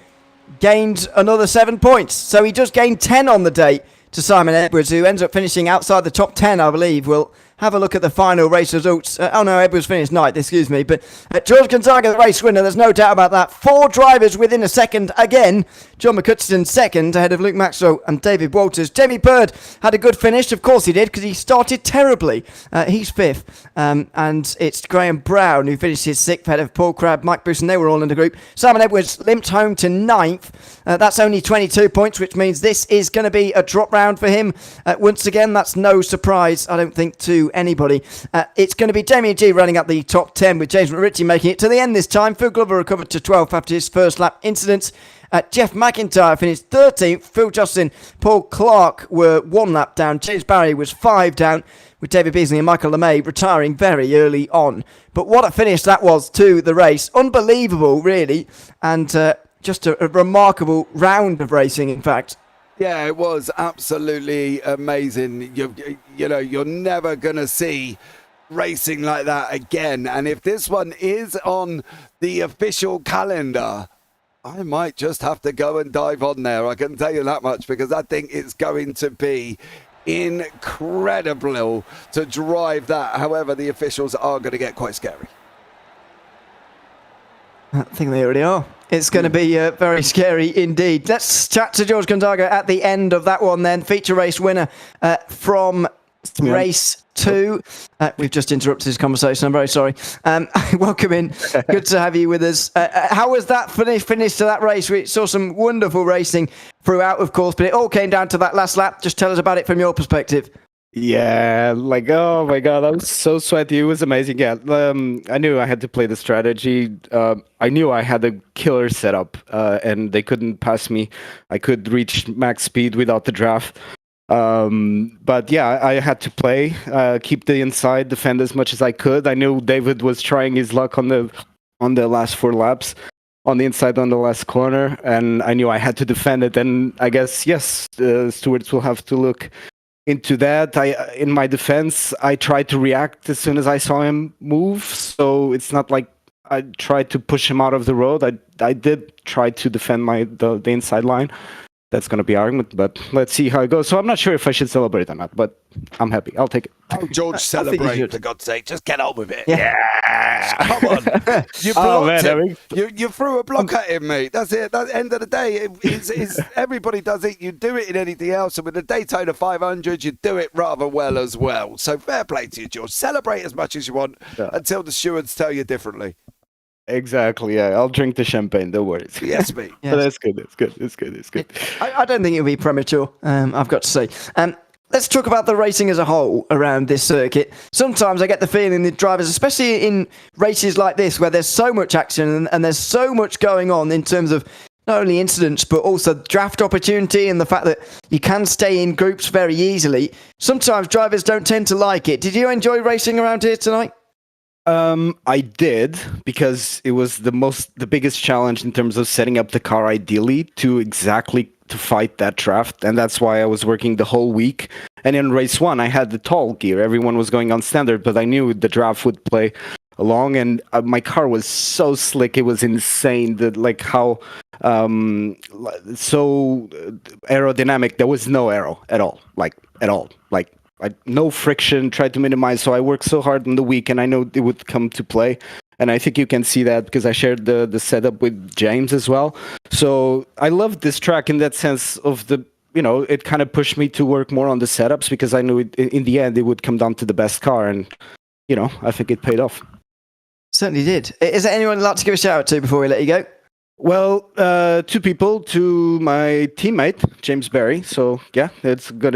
A: gained another 7 points. So he just gained 10 on the day to Simon Edwards, who ends up finishing outside the top 10, I believe. We'll have a look at the final race results. Edwards finished ninth, excuse me. But George Gonzaga, the race winner, there's no doubt about that. 4 drivers within a second again. John McCutcheon second, ahead of Luke Maxwell and David Walters. Jamie Bird had a good finish. Of course he did, because he started terribly. He's fifth. And it's Graham Brown who finished his sixth, ahead of Paul Crabb, Mike Bruce, and they were all in the group. Simon Edwards limped home to ninth. That's only 22 points, which means this is going to be a drop round for him. Once again, that's no surprise, I don't think, to anybody. It's going to be Damien G running up the top 10, with James McRitchie making it to the end this time. Phil Glover recovered to 12th after his first lap incident. Jeff McIntyre finished 13th. Phil Justin, Paul Clark were 1 lap down. James Barry was 5 down, with David Beasley and Michael LeMay retiring very early on. But what a finish that was to the race. Unbelievable, really. And just a remarkable round of racing, in fact.
B: Yeah, it was absolutely amazing. You're never going to see racing like that again. And if this one is on the official calendar, I might just have to go and dive on there. I can tell you that much, because I think it's going to be incredible to drive that. However, the officials are going to get quite scary.
A: I think they already are. It's going to be very scary indeed. Let's chat to George Gonzaga at the end of that one then. Feature race winner from race 2. We've just interrupted his conversation. I'm very sorry. Welcome in. Good to have you with us. How was that finish to that race? We saw some wonderful racing throughout, of course, but it all came down to that last lap. Just tell us about it from your perspective.
F: Yeah, like, oh my God, I was so sweaty. It was amazing. Yeah, I knew I had to play the strategy. I knew I had a killer setup, and they couldn't pass me. I could reach max speed without the draft. But yeah, I had to play, keep the inside, defend as much as I could. I knew David was trying his luck on the last 4 laps, on the inside on the last corner, and I knew I had to defend it. And I guess, yes, stewards will have to look into that. In my defense, I tried to react as soon as I saw him move, so it's not like I tried to push him out of the road. I did try to defend the inside line. That's going to be argument, but let's see how it goes. So I'm not sure if I should celebrate or not, but I'm happy. I'll take it.
B: Oh, George, celebrate, for God's sake. Just get on with it.
F: Yeah.
B: Come on. You blocked him. You threw a block at him, mate. That's it. At the end of the day, everybody does it. You do it in anything else. And with the Daytona 500, you do it rather well as well. So fair play to you, George. Celebrate as much as you want until the stewards tell you differently.
F: Exactly, yeah. I'll drink the champagne, don't worry.
B: Yes, mate.
F: Yes. That's good, it's good.
A: I don't think it'll be premature, I've got to say. Let's talk about the racing as a whole around this circuit. Sometimes I get the feeling that drivers, especially in races like this, where there's so much action and there's so much going on in terms of not only incidents, but also draft opportunity and the fact that you can stay in groups very easily. Sometimes drivers don't tend to like it. Did you enjoy racing around here tonight?
F: I did, because it was the biggest challenge in terms of setting up the car ideally to fight that draft, and that's why I was working the whole week. And in race 1, I had the tall gear. Everyone was going on standard, but I knew the draft would play along, and my car was so slick. It was insane how so aerodynamic. There was no aero at all. No friction, tried to minimize. So I worked so hard in the week, and I know it would come to play. And I think you can see that because I shared the setup with James as well. So I loved this track in that sense of it kind of pushed me to work more on the setups, because I knew in the end it would come down to the best car. And, I think it paid off.
A: Certainly did. Is there anyone you'd like to give a shout out to before we let you go?
F: Well, 2 people, to my teammate James Barry. So yeah, it's good.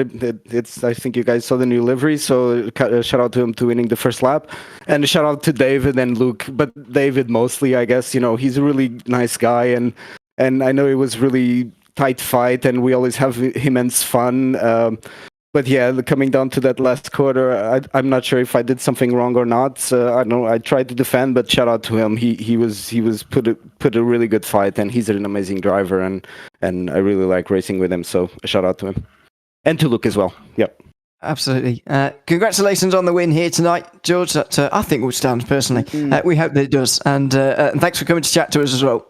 F: I think you guys saw the new livery. So shout out to him to winning the first lap, and a shout out to David and Luke. But David mostly, I guess. He's a really nice guy, and I know it was really tight fight, and we always have immense fun. But yeah, coming down to that last quarter, I'm not sure if I did something wrong or not. I don't know. I tried to defend, but shout out to him. He was put a really good fight, and he's an amazing driver, and I really like racing with him. So a shout out to him, and to Luke as well. Yep.
A: Absolutely. Congratulations on the win here tonight, George. That I think will stand personally. We hope that it does, and thanks for coming to chat to us as well.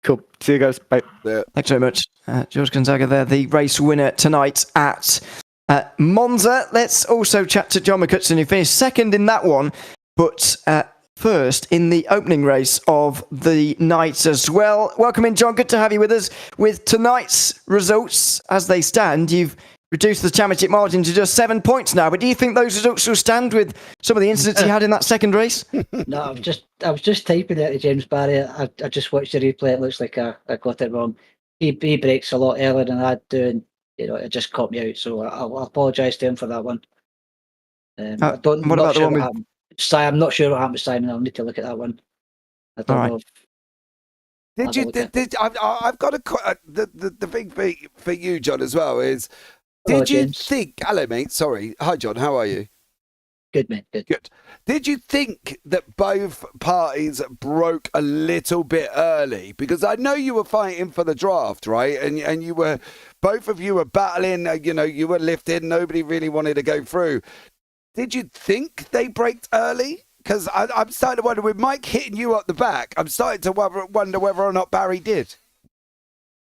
F: Cool. See you guys. Bye.
B: Yeah.
A: Thanks very much, George Gonzaga there, the race winner tonight at Monza. Let's also chat to John McCutcheon, who finished second in that one, but first in the opening race of the night as well. Welcome in, John. Good to have you with us. With tonight's results as they stand, you've reduced the championship margin to just 7 points now, but do you think those results will stand with some of the incidents you had in that second race?
G: No, I was just typing it to James Barry. I just watched the replay. It looks like I got it wrong. He breaks a lot earlier than I do, and it just caught me out, so I'll apologise to him for that one. I'm not sure what happened. I'm not sure what happened to Simon. I'll need to look at that one. I don't know.
B: I've got the thing for you, John, as well is, did you think? Hello, mate. Sorry. Hi, John. How are you?
G: Good, mate.
B: Good. Did you think that both parties broke a little bit early? Because I know you were fighting for the draft, right? And you were, both of you were battling. You were lifted. Nobody really wanted to go through. Did you think they braked early? Because I'm starting to wonder, with Mike hitting you up the back, I'm starting to wonder whether or not Barry did.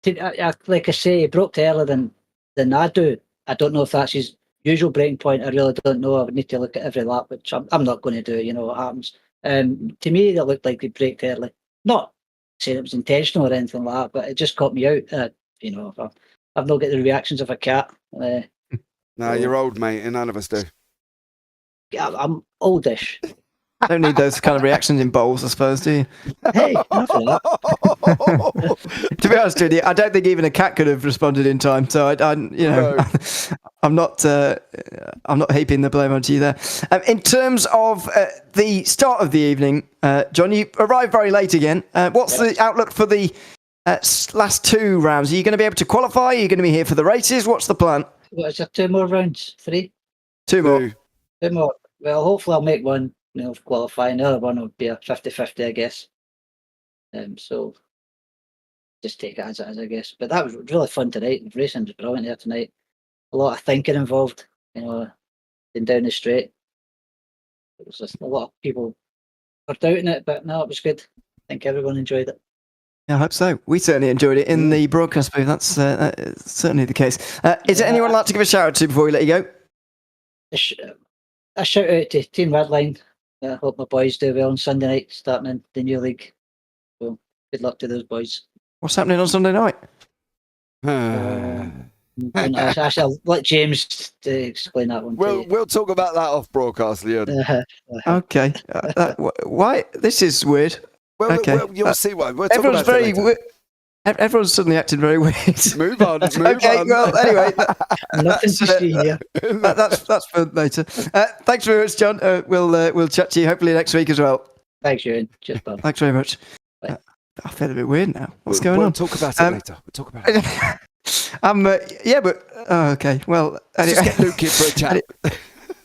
G: Like I say, he broke earlier than I do. I don't know if that's his usual breaking point. I really don't know. I would need to look at every lap, which I'm not going to do. You know what happens. To me, it looked like they braked early. Not saying it was intentional or anything like that, but it just caught me out. I've not got the reactions of a cat.
B: No, you're old, mate, and none of us do.
G: I'm oldish.
A: Don't need those kind of reactions in bowls, I suppose, do you?
G: Hey, enough of that.
A: To be honest with you, I don't think even a cat could have responded in time. So
B: No.
A: I'm not heaping the blame onto you there. In terms of the start of the evening, John, you arrived very late again. What's the outlook for the last 2 rounds? Are you going to be able to qualify? Are you going to be here for the races? What's the plan?
G: What is there? 2 more rounds? 3?
A: 2 more.
G: 2 more. Well, hopefully I'll make one. Qualify. Another one will be a 50-50, I guess. So just take it as it is, I guess. But that was really fun tonight. The racing was brilliant there tonight. A lot of thinking involved, going down the straight. It was just a lot of people were doubting it, but no, it was good. I think everyone enjoyed it.
A: Yeah, I hope so. We certainly enjoyed it in the broadcast booth. That's certainly the case. Is there anyone I'd like to give a shout out to before we let you go?
G: A shout out to Team Redline. I hope my boys do well on Sunday night, starting in the new league. So good luck to those boys.
A: What's happening on Sunday night?
G: I shall let James explain that one.
B: We'll talk about that off broadcast, Leon.
A: Okay. Why? This is weird. Okay.
B: You'll see why. We'll
A: everyone's very. Everyone's suddenly acting very weird.
B: Move on.
A: Okay. Well, anyway,
G: nothing to see here.
A: That's for later. Thanks very much, John. We'll chat to you hopefully next week as well.
G: Thanks, Ewan. Cheers, Bob.
A: Thanks very much. I feel a bit weird now. What's going on?
B: We'll talk about it later. We'll talk about it.
A: Yeah, but okay. Well, anyway.
B: Just get Luke here for a chat.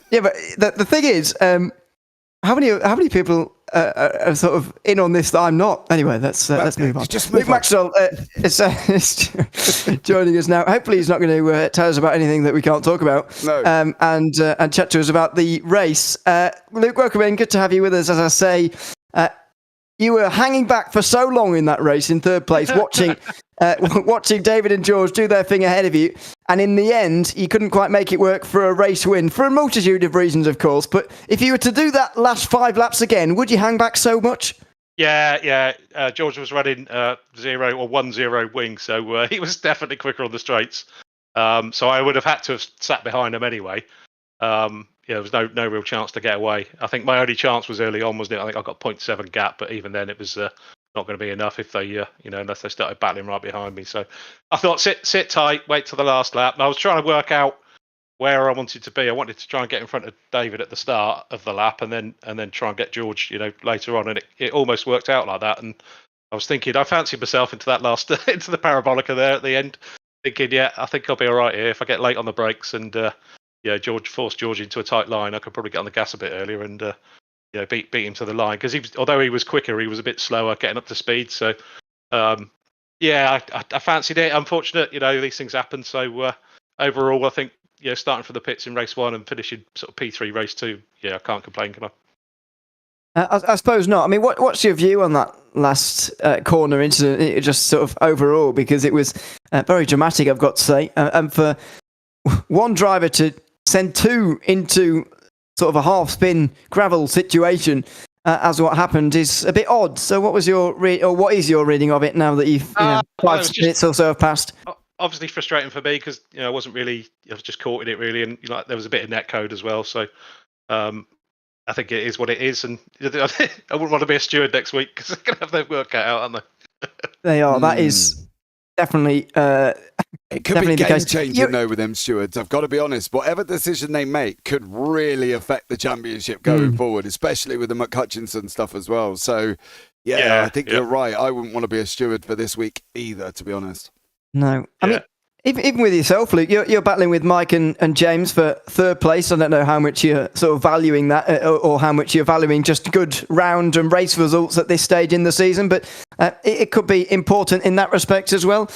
A: Yeah, but the thing is, how many people are sort of in on this that I'm not? Anyway, let's move on.
B: Just move on.
A: Maxwell is joining us now. Hopefully, he's not going to tell us about anything that we can't talk about.
B: No.
A: And chat to us about the race. Luke, welcome in. Good to have you with us. As I say, you were hanging back for so long in that race in third place, watching David and George do their thing ahead of you. And in the end, you couldn't quite make it work for a race win, for a multitude of reasons, of course. But if you were to do that last 5 laps again, would you hang back so much?
H: Yeah. George was running 0 or 1-0 wing, so he was definitely quicker on the straights. So I would have had to have sat behind him anyway. There was no real chance to get away. I think my only chance was early on, wasn't it? I think I got 0.7 gap, but even then it was not going to be enough if they, unless they started battling right behind me. So I thought sit tight, wait till the last lap. And I was trying to work out where I wanted to be. I wanted to try and get in front of David at the start of the lap, and then try and get George, later on. And it almost worked out like that. And I was thinking, I fancied myself into that last into the parabolica there at the end, thinking, yeah, I think I'll be all right here if I get late on the brakes and. George forced George into a tight line. I could probably get on the gas a bit earlier and beat him to the line because although he was quicker, he was a bit slower getting up to speed. So I fancied it. Unfortunate, these things happen. So overall, I think starting from the pits in race 1 and finishing sort of P3 race 2, I can't complain, can I?
A: I suppose not. I mean, what's your view on that last corner incident? Just sort of overall, because it was very dramatic, I've got to say, and for one driver to send 2 into sort of a half-spin gravel situation as what happened is a bit odd. So what was what is your reading of it now that you've 5 minutes or so have passed?
H: Obviously frustrating for me because I was just caught in it really, and there was a bit of net code as well. So I think it is what it is, and I wouldn't want to be a steward next week because they're going to have their work cut out, aren't they?
A: They are. That is definitely.
B: It could be game changing though with them stewards. I've got to be honest. Whatever decision they make could really affect the championship going forward, especially with the McHutchinson stuff as well. So, I think you're right. I wouldn't want to be a steward for this week either, to be honest.
A: No, I mean, even with yourself, Luke, you're battling with Mike and James for third place. I don't know how much you're sort of valuing that, or how much you're valuing just good round and race results at this stage in the season. But it could be important in that respect as well.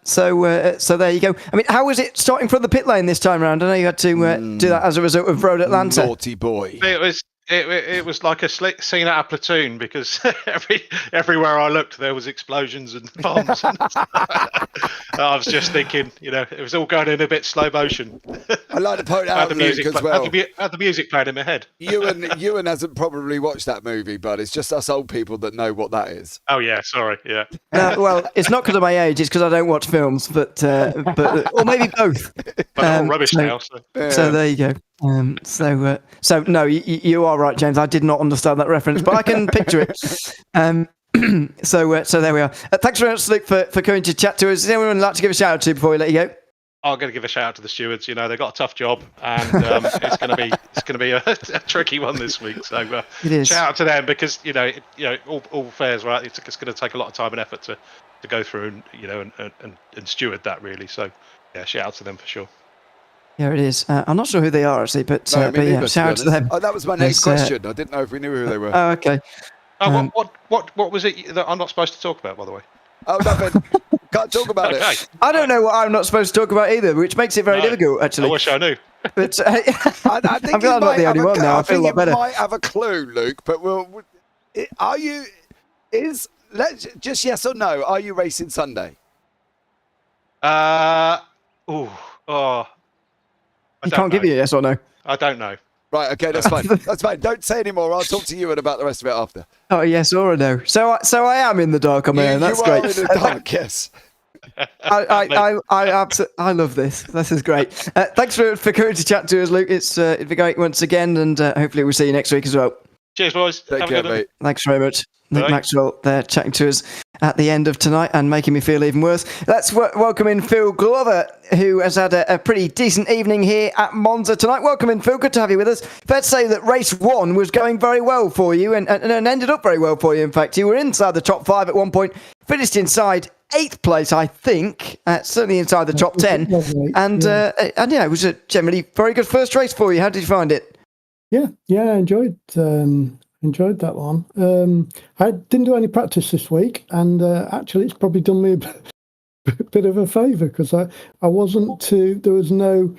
A: So there you go. I mean, how was it starting from the pit lane this time around? I know you had to do that as a result of Road Atlanta.
B: Naughty boy.
H: It was like a scene out of Platoon because everywhere I looked there was explosions and bombs. And I was just thinking, it was all going in a bit slow motion.
B: I like to point out, Luke, as well.
H: Had the music playing in my head.
B: Ewan hasn't probably watched that movie, but it's just us old people that know what that is.
H: Oh yeah, sorry, yeah.
A: Well, it's not because of my age; it's because I don't watch films, but or maybe both.
H: But all rubbish now.
A: So there you go. So no, you are right, James. I did not understand that reference, but I can picture it. So there we are. Thanks very much, Luke, for coming to chat to us. Is anyone like to give a shout out to before we let you go?
H: I'm going to give a shout out to the stewards. You know, they've got a tough job, and it's going to be a tricky one this week. So
A: It is.
H: shout out to them, because all fairs, right? It's going to take a lot of time and effort to go through and steward that, really. So yeah, shout out to them for sure.
A: Yeah, it is. I'm not sure who they are actually, but
B: No, me
A: yeah,
B: neither,
A: shout out to them.
B: Oh, that was my next question. I didn't know if we knew who they were.
A: Oh, okay.
H: What was it that I'm not supposed to talk about, by the way?
B: Oh, nothing. Can't talk about
H: Okay.
B: it.
A: I don't know what I'm not supposed to talk about either, which makes it very difficult, actually.
H: I wish I knew.
A: But
B: I think
A: I'm glad I'm not the only one now. I feel a lot better.
B: You might have a clue, Luke, but let's just yes or no, are you racing Sunday?
A: You can't give you a yes or no.
H: I don't know.
B: Right, okay, that's fine. That's fine. Don't say any more. I'll talk to you about the rest of it after.
A: Oh, a yes or a no. So I am in the dark on my own. That's
B: you
A: great.
B: are in the dark, yes.
A: I love this. This is great. Thanks for coming to chat to us, Luke. It's been great once again, and hopefully we'll see you next week as well.
H: Cheers, boys.
B: Take care, mate.
A: Thanks very much. Nick
H: Bye.
A: Maxwell there chatting to us at the end of tonight and making me feel even worse. Let's welcome in Phil Glover, who has had a pretty decent evening here at Monza tonight. Welcome in, Phil. Good to have you with us. Fair to say that race 1 was going very well for you and ended up very well for you. In fact, you were inside the top 5 at one point, finished inside 8th place, I think, certainly inside the top 10. And it was a generally very good first race for you. How did you find it?
I: Yeah, I enjoyed that one. I didn't do any practice this week, and actually it's probably done me a bit of a favour, because I wasn't too, there was no,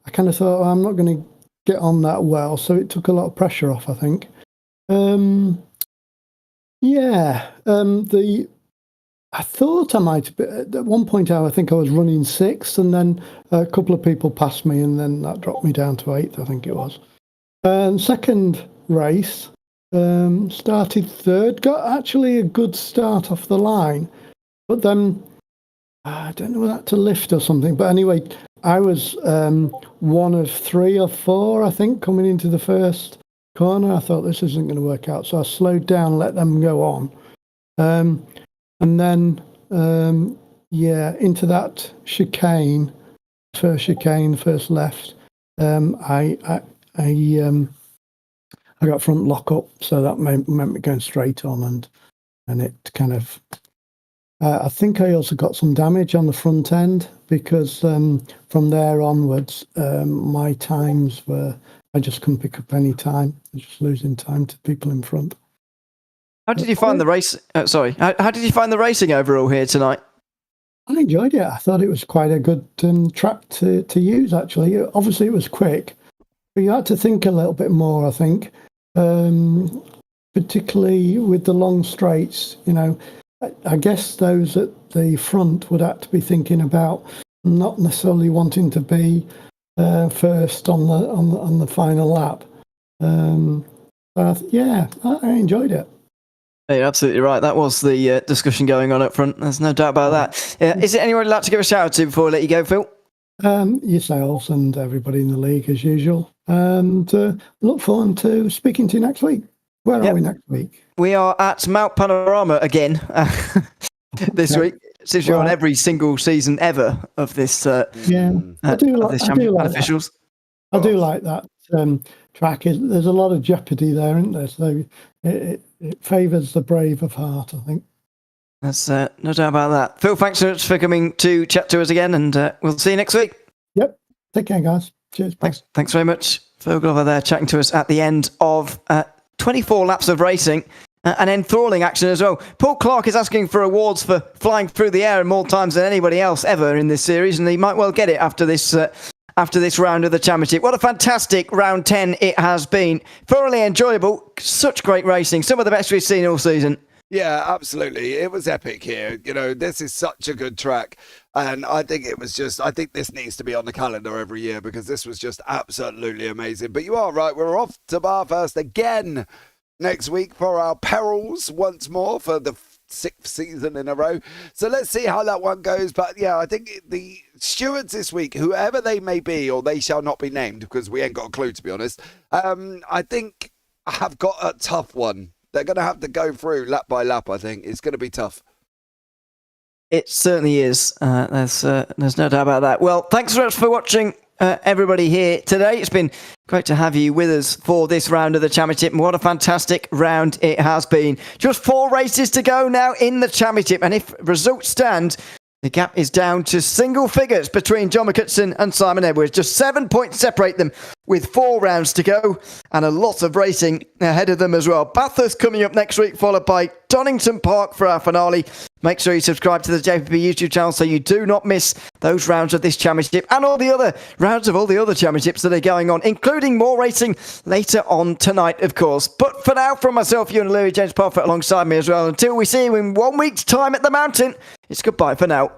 I: I kind of thought, I'm not going to get on that well, so it took a lot of pressure off, I think. I thought I might have been, at one point I think I was running 6th, and then a couple of people passed me, and then that dropped me down to 8th, I think it was. Second race, started 3rd, got actually a good start off the line, but then I don't know whether that to lift or something, but anyway, I was one of 3 or 4, I think, coming into the first corner. I thought this isn't going to work out, so I slowed down, let them go on, and then into that chicane, first left, I got front lock up, so that meant me going straight on, and it kind of. I think I also got some damage on the front end, because from there onwards, my times were, I just couldn't pick up any time, just losing time to people in front.
A: How did you find the race? How did you find the racing overall here tonight?
I: I enjoyed it. I thought it was quite a good track to use, actually. Obviously, it was quick, but you had to think a little bit more, I think. Particularly with the long straights, I guess those at the front would have to be thinking about not necessarily wanting to be first on the final lap. I enjoyed it.
A: Yeah, you're absolutely right. That was the discussion going on up front. There's no doubt about that. Is there anyone you'd like to give a shout out to before I let you go, Phil?
I: Yourselves and everybody in the league as usual. And look forward to speaking to you next week. Where are we next week?
A: We are at Mount Panorama again this week. Since you're on every single season ever of this.
I: I do like
A: Unofficials.
I: I do like that track. There's a lot of jeopardy there, isn't there? So it favours the brave of heart, I think.
A: There's no doubt about that. Phil, thanks so much for coming to chat to us again, and we'll see you next week.
I: Yep. Take care, guys. Cheers.
A: Thanks very much. Phil Glover there chatting to us at the end of 24 laps of racing. An enthralling action as well. Paul Clark is asking for awards for flying through the air more times than anybody else ever in this series, and he might well get it after this round of the championship. What a fantastic round 10 it has been. Thoroughly enjoyable. Such great racing. Some of the best we've seen all season.
B: Yeah, absolutely. It was epic here. This is such a good track. And I think I think this needs to be on the calendar every year, because this was just absolutely amazing. But you are right. We're off to Bathurst again next week for our perils once more for the 6th season in a row. So let's see how that one goes. But yeah, I think the stewards this week, whoever they may be, or they shall not be named, because we ain't got a clue, to be honest, I think have got a tough one. They're going to have to go through lap by lap, I think. It's going to be tough.
A: It certainly is. There's no doubt about that. Well, thanks very much for watching, everybody here today. It's been great to have you with us for this round of the championship. And what a fantastic round it has been. Just 4 races to go now in the championship. And if results stand, the gap is down to single figures between John McCutcheon and Simon Edwards. Just 7 points separate them with 4 rounds to go and a lot of racing ahead of them as well. Bathurst coming up next week, followed by Donington Park for our finale. Make sure you subscribe to the JPB YouTube channel so you do not miss those rounds of this championship and all the other rounds of all the other championships that are going on, including more racing later on tonight, of course. But for now, from myself, Ewan O'Leary, James Parfitt alongside me as well. Until we see you in 1 week's time at the Mountain, it's goodbye for now.